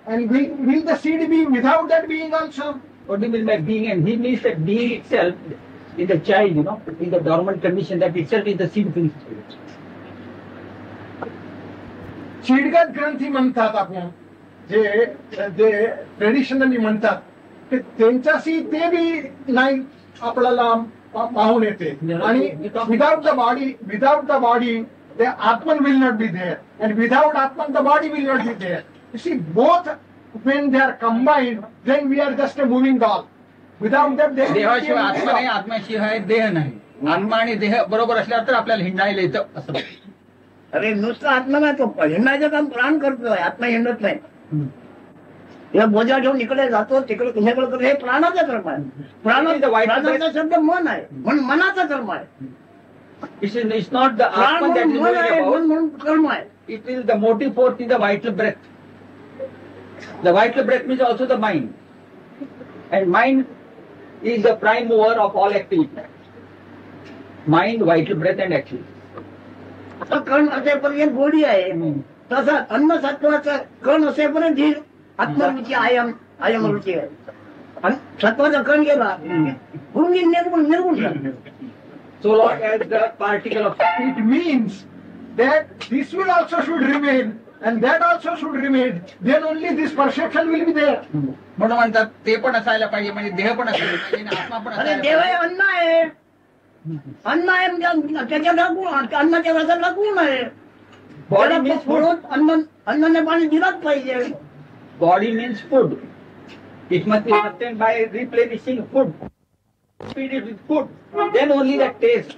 And will the seed be without that being also? What do you mean by being? And he means that being itself in the child, in the dormant condition, that itself is the seed principle. सीडगत ग्रंथी म्हणतात आपण जे traditionally म्हणतात ते त्यांच्याशी ते बी नाही आपल्याला पाहून येते. आणि without the body the Atman will not be there, and without Atman the body will not be there. You see, both when they are combined, then we are just a moving doll. Without that, there देहाशिवाय आत्मा नाही, आत्म्याशिवाय देह नाही. आत्मा आणि देह बरोबर असल्यावर तर आपल्याला हिंडायला येतं असं. अरे नुसतं आत्मा नाही, तो हिंडायचं काम प्राण करतोय, आत्मा हिंडत नाही. या बोजा घेऊन इकडे जातो तिकडे तुझ्याकडे करतो, हे प्राणाचा कर्म आहे. प्राणाचा शब्द मन आहे, म्हणून मनाचा कर्म आहे. It's not the Atman that is moving about. कर्म आहे. It is the motive force in the vital breath. The vital breath means also the mind. And mind is the prime mover of all activity. Mind, vital breath and activity. आता कण असेपर्यंत गोडी आहे, तसा अन्न सत्वाचा कण असेपर्यंत ही आत्मरुची आयम रुची आहे. आणि सत्वाचा कण गेला निर्गुण झाला. So long as the particle of it means that this will also should remain and that also should remain, then only this perception will be there. म्हणून म्हणतात ते पण असायला पाहिजे, म्हणजे देह पण असायला पाहिजे आणि आत्मा पण अरे असायला देव पाहिजे. आहे, अन्न आहे. अन्न आहे म्हणजे त्याच्या गुण, अन्नाच्या रसाला गुण आहे. Body means food. अन्नाने पाणी दिलाच पाहिजे. Body means food. It must be sustained by replenishing food. Feed it with food. Then only that taste,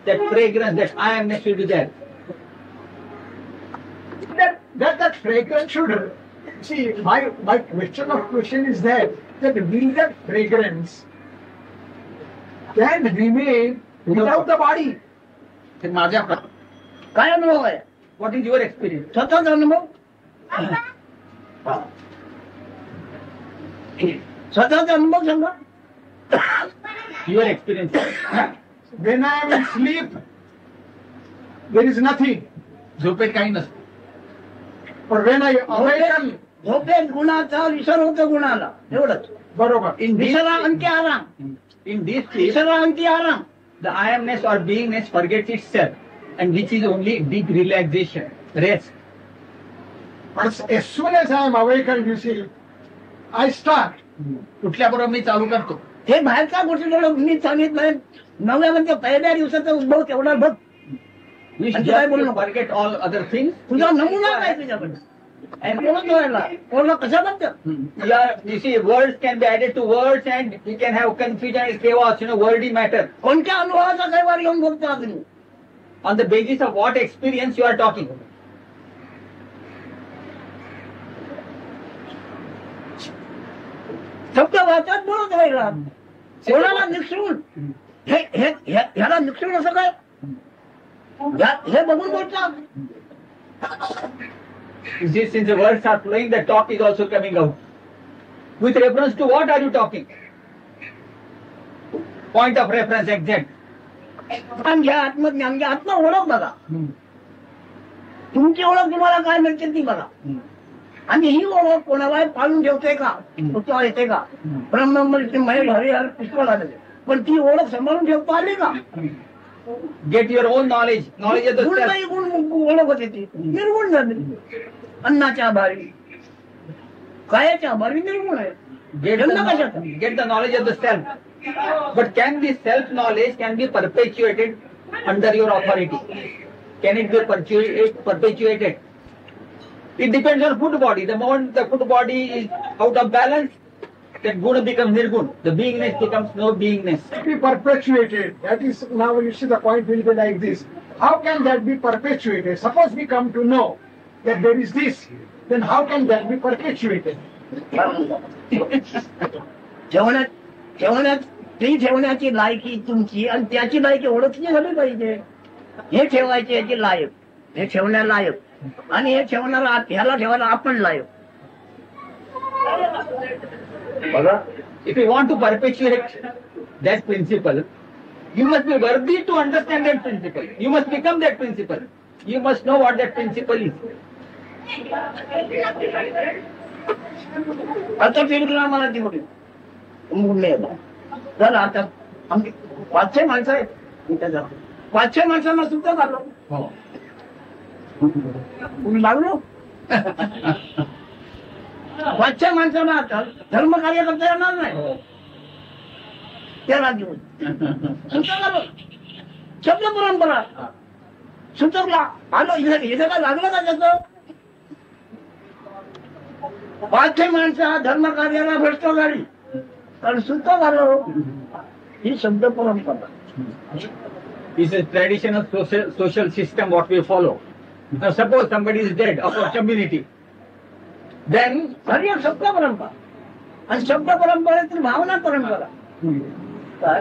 that fragrance, that I amness will be there. That fragrance should see. My question is that will that fragrance can remain without the body? हे माझ्या काय अनुभव आहे? What is your experience? स्वतःचा अनुभव. स्वतःचा अनुभव सांगा. Your experience. When I am in sleep, there is nothing. झोपेत काही नसतं. But when I awaken, झोपेत गुणाचा विसर होतो गुणाला, एवढंच. बरोबर. विसरा अंती आराम. In this case, विसरा अंती आराम. the I amness or beingness forgets itself, and which is only deep relaxation, rest. But as soon as I am awakened, you see, I start. उठल्याबरोबर मी चालू करतो. हे बाहेरच्या गोष्टी मी सांगितलं नव्या म्हणजे पहिल्या दिवसाचा उद्भव तेवढा बघ. We आणि काय बोलू should नको. forget all other things. तुझा नमुना काय तुझ्याकडे? कोणाला कशा म्हणतात? You see, words can be added to words, and you can have confusion and chaos, wordy matter. कोणत्या अनुभवाचा काही वार येऊन बघतो आपण? On the basis of what experience you are talking. शब्द वाचत बोलत राहिला. कोणाला निक्षून ह्याला निक्षून असं काय हे बघून बोलतात. Since the words are flowing, the talk is also coming out. With reference to what are you talking? Point of reference exact. घ्या आत्मज्ञान घ्या, आत्मा ओळख बघा. तुमची ओळख तुम्हाला काय मिळते ती बघा. आणि ही ओळख कोणाला पाळून ठेवते का, पुस्तकाला येते का? ब्रह्ममूर्ती महेश हरिहर पुष्कळ आलेले, पण ती ओळख सांभाळून ठेवता आली का? Get your own knowledge of the गुण self. काही गुण ओळख होते ती निर्गुण झाली. अन्नाच्या आभारी, कायाच्या आभारी निर्गुण आहे. Get the knowledge of the self. But can this self knowledge can be perpetuated under your authority? Can it be perpetuated? It depends on food body. The moment the food body is out of balance, that guna becomes nirgun. The beingness becomes no beingness. Be perpetuated. That is, now you see the point will be like this. How can that be perpetuated? Suppose we come to know that there is this, then how can that be perpetuated? ठेवण्याची लायकी तुमची आणि त्याची लायकी ओळखली झाली पाहिजे. हे ठेवायचे याची लायक, हे ठेवण्या लायक, आणि हे ठेवणारा ह्याला ठेवायला आपण लायक. If you want to perpetuate that principle, you must be worthy to understand that principle. You must become that principle. You must know what that principle is. आता फिरला मला ती होती झालं. आता आमची 500 माणसं आहेत, 500 माणसांना सुद्धा लागलो लागलो 500 माणसांना आता धर्म कार्य करता येणार नाही. त्याला घेऊन शब्द परंपरा सुचवला आलो इथं काय लागलं का त्याचं? 500 माणसं धर्म कार्याला भ्रष्ट झाली आणि सुद्धा झालो. ही शब्द परंपरा. This is traditional social system what we follow. Now suppose somebody is dead of our community. Then खरी एक शब्द परंपरा आणि शब्द परंपरेतील भावना परंपरा. काय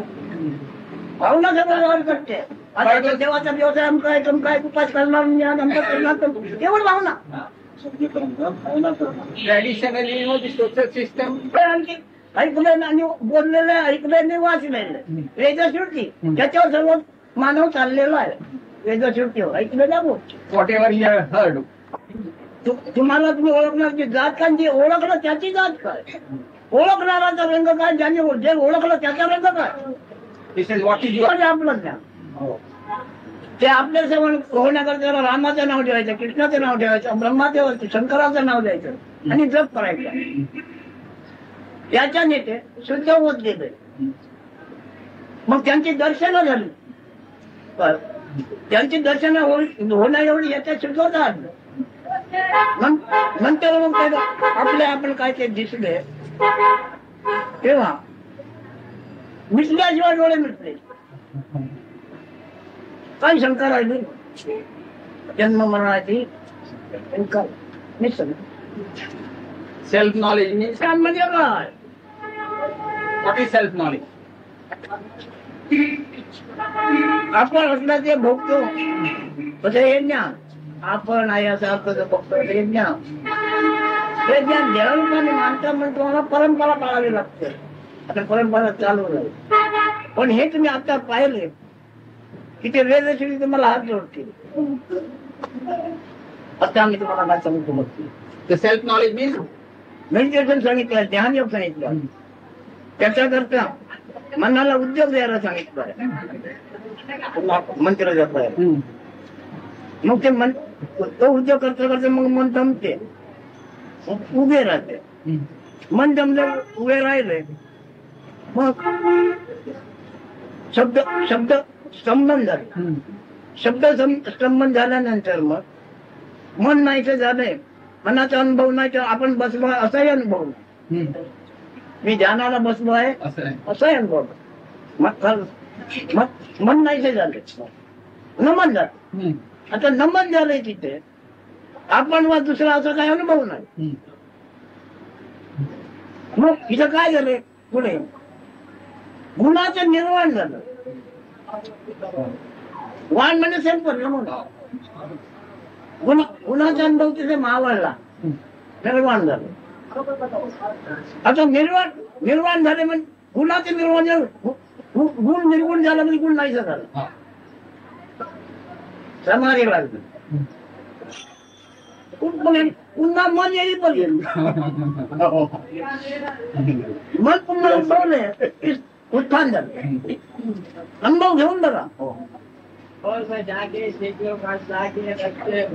भावना सगळं करते. आता देवाचा व्यवसाय काय उपास करणार करणार केवळ भावना. traditionally, the social system. ऐकलं आणि बोललेलं ऐकलं आणि वाचलेलं वेदश्रुती त्याच्यावर सर्व मानव चाललेला आहे. वेदश्रुतीवर ऐकलेला बोल Whatever you have heard. तुम्हाला तुम्ही ओळखणार की जात काय, जे ओळखलं त्याची जात काय, ओळखणाराचा रंग काय, ज्याने जे ओळखलं त्याचा रंग काय. This is what is your. आपलं ज्ञान ते आपल्या सेवन होण्याकरता त्याला रामाचं नाव ठेवायचं, कृष्णाचं नाव ठेवायचं, ब्रह्मादेवाचं शंकराचं नाव द्यायचं आणि जप करायचं. याच्या नेते शुद्ध होत गेले. मग त्यांची दर्शनं झाली. त्यांची दर्शनं होण्या एवढी याच्या शुद्धता आली. नंतर मग आपण काय ते दिसले तेव्हा मिटल्याशिवाय डोळे मिटले. काय शंका राहिली? जन्म मरणाची शंका निसर्ग. Self knowledge means. म्हणजे काय? What is self knowledge? आपण असलं ते भोगतो तसं हे ज्ञान. आपण आहे असं अर्थ बघतो हे ज्ञान. हे ज्ञान देवाने मानता म्हणतो मला परंपरा पाळावी लागते. आता परंपरा चालू राहील. पण हे तुम्ही आता पाहिले की ते वेदश्री तुम्हाला हात जोडतील. आता आम्ही तुम्हाला काय सांगतो बघतो. The self knowledge means. Meditation सांगितलं, ध्यानयोग सांगितलं, त्याच्याकरता मनाला उद्योग द्यायला सांगितलं मंत्र जपाय. मग ते मन तो उद्योग करता करता मग मन जमते, उभे राहते. मन जमलं उभे राहिले मग शब्द संबंध झाले. शब्द संबंध झाल्यानंतर मग मन नाहीचं झालंय, मनाचा अनुभव नाही. आपण बसलो असाही अनुभव नाही. मी ध्यानाला बसलो आहे असाही अनुभव. मन नाहीचे झाले, नमन झालं. आता नमन झालंय तिथे आपण वा दुसरा असा काही अनुभव नाही. मग इथं काय झालंय पुढे गुणाचं निर्माण झालं. वाण म्हणजे सेल्फर गुणाचा अनुभव तिथे मावळला, निर्माण झालं. आता निर्माण झाले म्हणजे गुणाचे निर्माण झालं, गुण निर्गुण झाला म्हणजे गुण नाही झाला, समाधी लागली. पुन्हा मन येईपर्यंत मन पुन्हा उठवले, उत्थान झालं. अनुभव घेऊन बघा.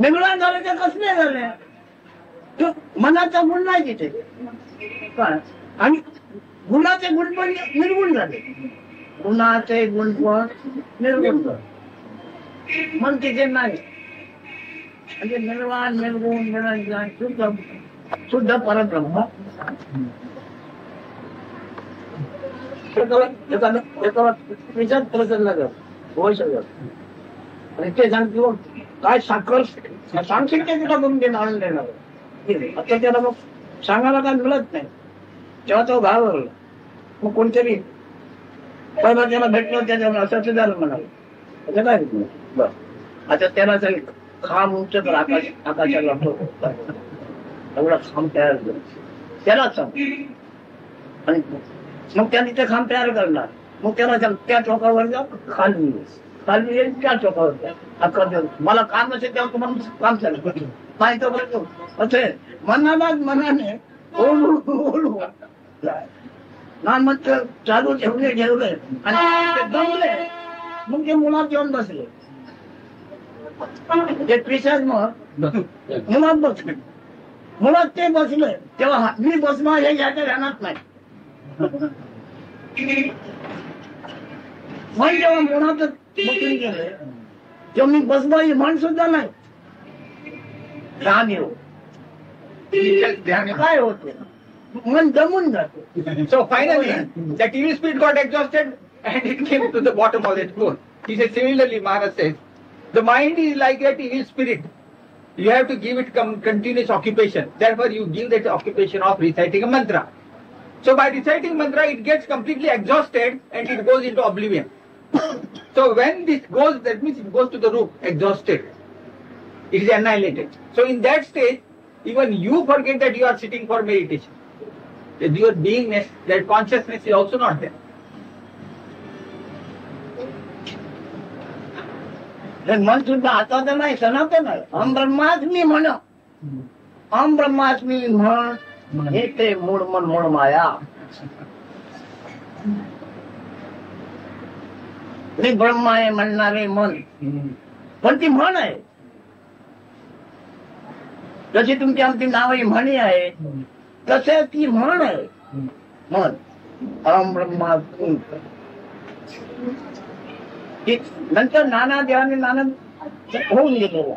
निर्माण झाले ते कसले झाले, मनाचा गुण नाही तिथे, आणि गुणाचे गुण पण निर्गुण झाले. गुणाचे गुण पण निर्गुण झाले, मन तिथे नाही. म्हणजे निर्वाण निर्गुण शुद्ध शुद्ध परब्रह्म. प्रसन्न होऊ शकत आणि ते सांगतो काय साखर सांगशील ते तुला करून देणार आणून देणार. आता त्याला मग सांगायला काय मिळत नाही, तेव्हा तो घाबरला. मग कोणतरी पहिला त्याला भेटलं, त्याच्यामुळे असं झालं म्हणाल काय बरं. आता त्याला तरी खांब उंच तर आकाशाला एवढा खांब तयार कर, त्याला सांग. आणि मग त्याने ते खांब तयार करणार. मग त्याला त्या चौकावर जा, खाली येईल त्या चौकावर जा. अकरा मला काम नसेल तेव्हा तुम्हाला काम चालू नाही तर बरं असं मनाने ओळू नामंत्र चालू ठेवले आणि दमले. मग ते मुलात येऊन बसले, ते पिशाच मग मुलात बसले. मुलात ते बसले तेव्हा मी बसणार हे याच्या ध्यानात नाही. मग जेव्हा मुलात बसून गेले तेव्हा मी बसणार हे म्हण सुद्धा नाही. राग येऊ काय होते, मन दमून जाते. So finally, that evil spirit got exhausted and it came to the bottom of that pool. He said, similarly, Maharaj says, the mind is like that evil spirit. You have to give it continuous occupation. Therefore, you give that occupation of reciting a mantra. So by reciting mantra, it gets completely exhausted and it goes into oblivion. So when this goes, that means it goes to the root, exhausted. It is annihilated. So in that stage, even you forget that you are sitting for meditation. Your beingness, that consciousness is also not there. मन सुद्धा आता तर नाही, सनातन आहे. अहम ब्रह्मास्मी म्हण, अहम ब्रह्मास्मी म्हण, हे ते मूळ मन मूळ माया. मी ब्रह्म आहे म्हणणारे मन, पण ती म्हण आहे. जशी तुमची आमची नाव ही म्हणी आहे, तसे ती म्हण आहे. म्हण अहम ब्रह्मास्मी. नंतर नाना देवाने नाना होऊन गेलेला.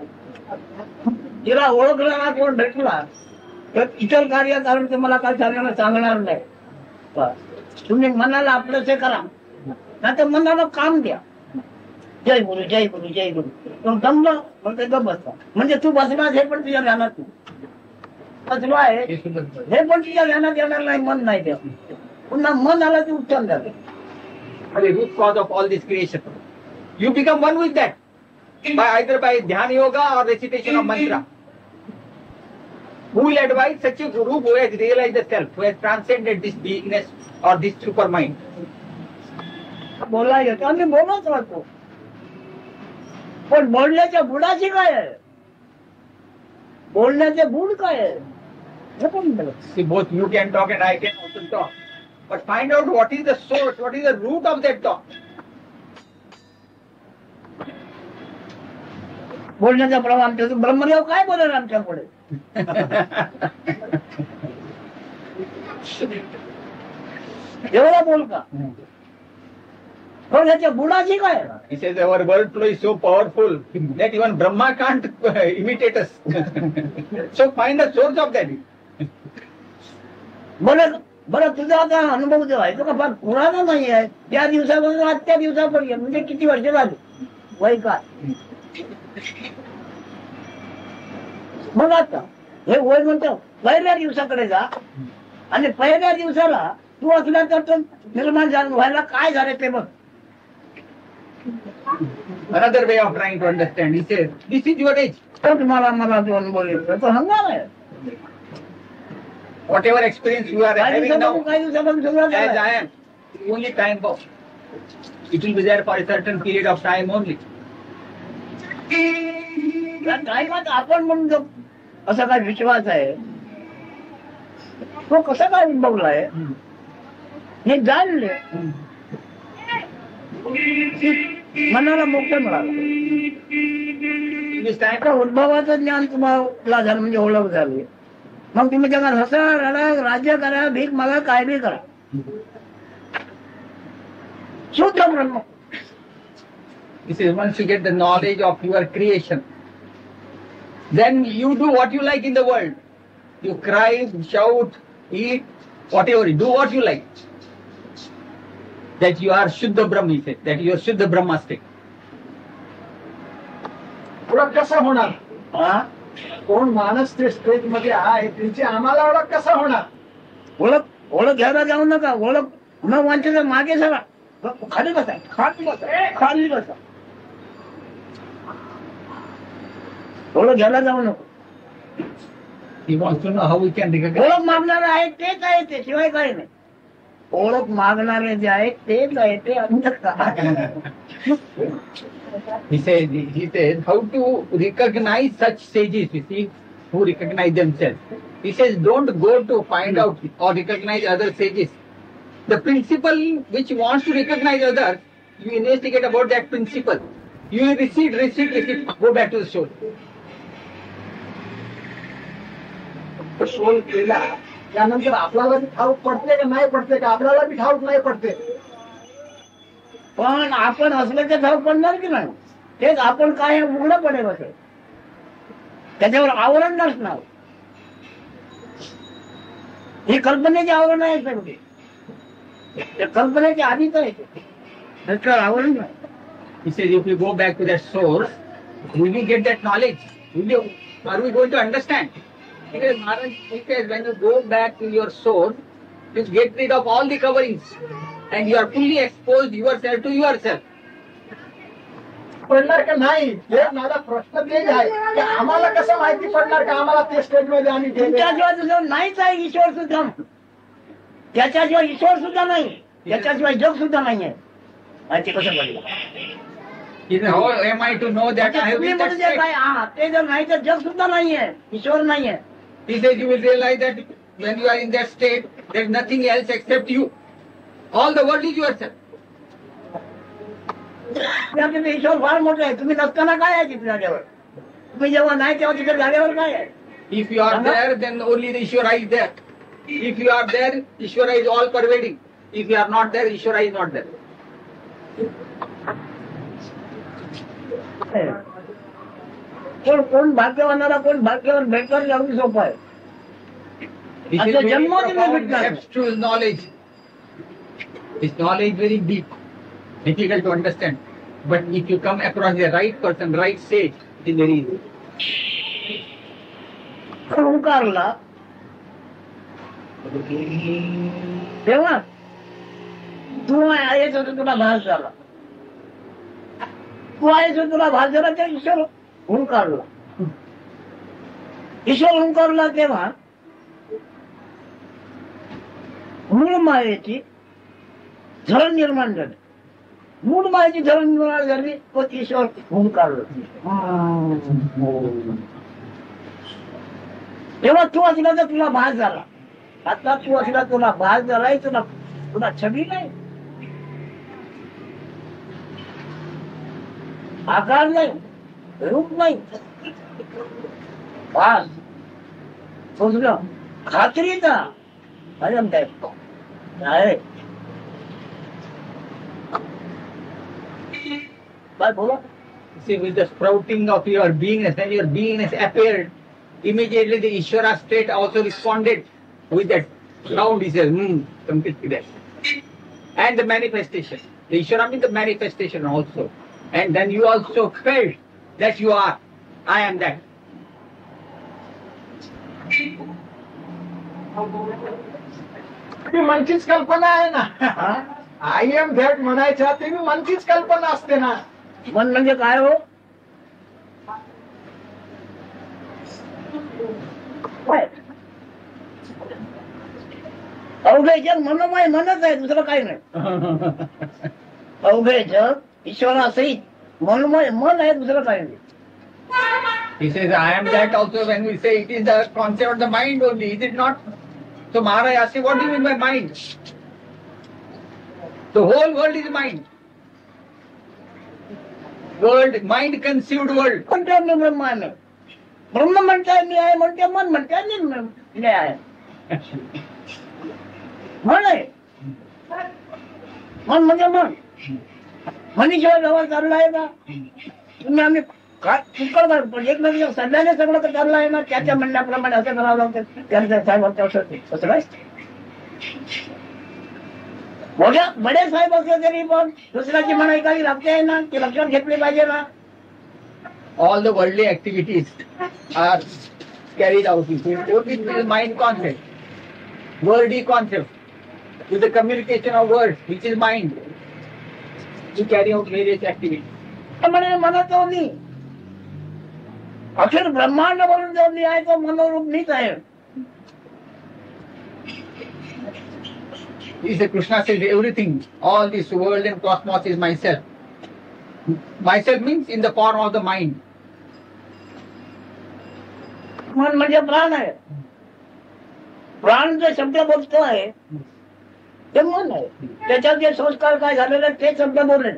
तिला ओळखला कोण भेटला तर इतर कार्य कारण ते मला काय सांगणार नाही. तुम्ही मनाला आपलंच करा, नाही तर मनाला काम द्या. जय गुरु जय गुरु जय गुरु. तो दमलं मग ते गप बसता. म्हणजे तू बसणार हे पण तुझ्या ध्यानात बसलो आहे हे पण तुझ्या ध्यानात येणार नाही. मन नाही ते पुन्हा मन आला ते उत्तम झालं. The root cause of all this creation. You become one with that, either by dhyana yoga or recitation of mantra. Who will advise such a guru who has realized the self, who has transcended this beingness or this supermind? बोलायचं आम्ही बोलत राहतो, पण बोलण्याच्या बुडाची काय आहे, बोलण्याचे बुड काय आहे हे पण बोलत. See, both you can talk and I can also talk. But find out what is the source, what is the root of that talk. बोलण्याचा प्रमाण ब्रह्मदेव काय बोलेल आमच्या पुढे. एवढा बोल का, बोलण्याच्या बुडाची काय. He says our word flow is so powerful that even Brahma can't imitate us. So find the source of that. बरं तुझा आता अनुभव जो आहे तो का फार पुराणा नाही आहे. त्या दिवसापासून आजच्या दिवसापर्यंत म्हणजे किती वर्ष झाली, वय काय. मग आता हे वय म्हणतो पहिल्या दिवसाकडे जा आणि पहिल्या दिवसाला तू असला तर तो निर्माण व्हायला काय झाले ते बघ. Another way of trying to understand. He says, this is your age. तो तुम्हाला मला दोन बोलेल तो हंगाम आहे. Whatever experience you are काही having now, काही दिवसापासून सगळं as झालंय. I am, only time bound. It will be there for a certain period of time only. त्या टाइमात आपण म्हणतो असा काय विश्वास आहे तो कसा काय उद्भवलाय हे जाणले मनाला मोक्ष मिळाला. This time, त्या उद्भवाचं ज्ञान तुम्हाला झालं म्हणजे ओळख झाली. मग तुम्ही जगात हसा रडा राज्य करा भीक मागा काय बी करा शुद्ध ब्रह्म. this is once you get the knowledge of your creation, then you do what you like in the world. You cry, shout, eat, whatever. You do what you like. That you are Shuddha Brahma, he said. That you are Shuddha Brahmastic. ओळख कसा होणार? हा? कोण माणूस ते stage मध्ये आहे त्याची आम्हाला ओळख कसा होणार? ओळख घ्यायला जाऊ नका. ओळख न वांचायचं मागे सरा खाली बसा खाली बसा. ओळख घ्यायला जाऊ नको. He wants to know how we can recognize. ओळख मागणारे आहेत तेच आहे ते शिवाय काही नाही. ओळख मागणारे जे आहेत तेच आहे ते अंधकार. He says, how to recognize such sages, you see, who recognize themselves. He says, don't go to find out or recognize other sages. The principle which wants to recognize others, you investigate about that principle. You recede, go back to the soul. शोध केला त्यानंतर आपल्याला बी ठाऊक पडते का नाही पडते का? आपल्याला बी ठाऊक नाही पडते. पण आपण असल्याचे ठाऊक पडणार की नाही तेच आपण काय उघडं पडेल असेल त्याच्यावर आवरण नसणार. ही कल्पनेची आवरण आहे सगळी. त्या कल्पनेच्या आधीच आहे त्याच्यावर आवरण नाही. He says, if you go back to that source, will we get that knowledge? Are we going to understand? Because Maharaj, he says, when you go back to your source, you get rid of all the coverings and you are fully exposed yourself to yourself. पडणार का नाही हे माझा प्रश्न तेच आहे की आम्हाला कसं माहिती पडणार का आम्हाला ते स्टेज मध्ये आम्ही गेले? तुमच्याशिवाय तुझं नाहीच आहे ईश्वर सुद्धा. त्याच्याशिवाय ईश्वर सुद्धा नाही त्याच्याशिवाय जग सुद्धा नाहीये. माहिती कसं पडलं? He says, how am I to know that I have तुम्ही been that म्हणजे state? काय आहात ते जर नाही तर जग सुद्धा नाहीये ईश्वर नाहीये. He says, you will realize that when you are in that state, there is nothing else except you. All the world is yourself. त्यामध्ये ईश्वर फार मोठं आहे. तुम्ही नसताना काय आहे तिथे जागेवर? तुम्ही जेव्हा नाही तेव्हा तिथे जागेवर काय आहे? If you are there, then only the Ishvara is there. If you are there, Ishvara is all pervading. If you are not there, Ishvara is not there. कोण भाग्यवानाला कोण भाग्यवान भेटणार अगदी सोपं आहे. This is अच्छा, very जन्मोजन्मी profound भेटणार. abstruse knowledge. This knowledge very deep, difficult to understand. But if you come across the right person, right sage, it is very easy. ओंकारला तेव्हा तू आहेस होतं तुला भास झाला. तू आहेस होतं तुला भास झाला त्या ईश्वर ओंकारला. ईश्वर ओंकारला तेव्हा मूळ मायेची धरण निर्माण झाली. मूळ मायेची धरण निर्माण झाली तो ईश्वर ओंकारला. तेव्हा तू असला तर तुला भास झाला. आता तू असला तुला भास झालाय तुला छबी नाही आकार नाही रूप नाही भास समजलं खात्रीचा अरे म्हणताय आहे काय बोला. See, with the sprouting of your beingness, when your beingness appeared, immediately the Ishvara state also responded with that sound. He says, completely that. And the manifestation. The Ishvara means the manifestation also. And then you also felt that you are, I am that. ती मनचीच कल्पना आहे ना. I am that म्हणायच्या ते मी मनचीच कल्पना असते ना. मन म्हणजे काय हो? अवघे जग मनोमय मनच आहे, दुसरं काही नाही. अवघे जग ईश्वरासहित मनोमय मन आहे, दुसरं काही नाही. He says, I am that also. When we say it is the concept of the mind only, is it not? So Maharaj asks, what do you mean by mind? The whole world is mind. World, mind conceived world. म्हणते मी ब्रह्म आहे. ब्रह्म म्हणताय मी आहे, म्हणते मन म्हणताय मी आहे. मन आहे. मन म्हणजे मन. मनीशिवाय व्यवहार चालला आहे का? तुम्ही आम्ही काय एक नदी सध्याने सगळं तर चाललं आहे ना, त्याच्या म्हणण्याप्रमाणे असं करावं लागतं. त्यांच्या साहेबांच्या असं काय मोठ्या बडे साहेब असले तरी पण दुसऱ्याची म्हणा काही लागते आहे ना, ते लक्षात घेतले पाहिजे ना. All the worldly activities are carried out with mind concept, worldly concept, with the communication of words, which is mind, to carry out various activities. म्हणे मनात जोडली अखेर ब्रह्मांड म्हणून जोडली आहे, तो मनोरूप मीच आहे. He said, Krishna says everything, all this world and cosmos is myself. Myself means in the form of the mind. मन म्हणजे प्राण आहे. प्राण जे शब्द बोलतो आहे ते मन आहे. त्याच्यात जे संस्कार काय झालेले ते शब्द बोलले.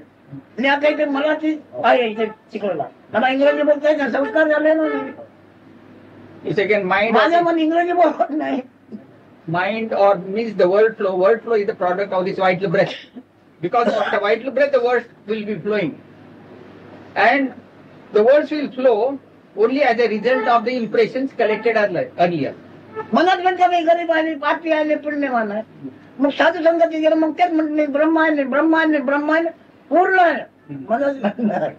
आणि आता इथे मराठी आहे इथे शिकवला. मला इंग्रजी बोलताय का? संस्कार झाले ना. He said again, mind. माझं मन इंग्रजी बोलत नाही. Mind or means the word flow. Word flow is the product of this vital breath. Because of the vital breath, the words will be flowing. And the words will flow only as a result of the impressions collected earlier. मनात म्हणते मी गरीब आहे, पापी आहे, पुण्यवान आहे. मग साधू संगती गेलं मग तेच म्हणते ब्रह्म आहे, ब्रह्म आहे, ब्रह्म आहे, पूर्ण आहे. मनात म्हणणार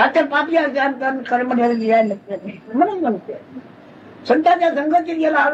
आता पापी आहे, खरं म्हणजे म्हणत म्हणते संतांच्या संगतीत गेला.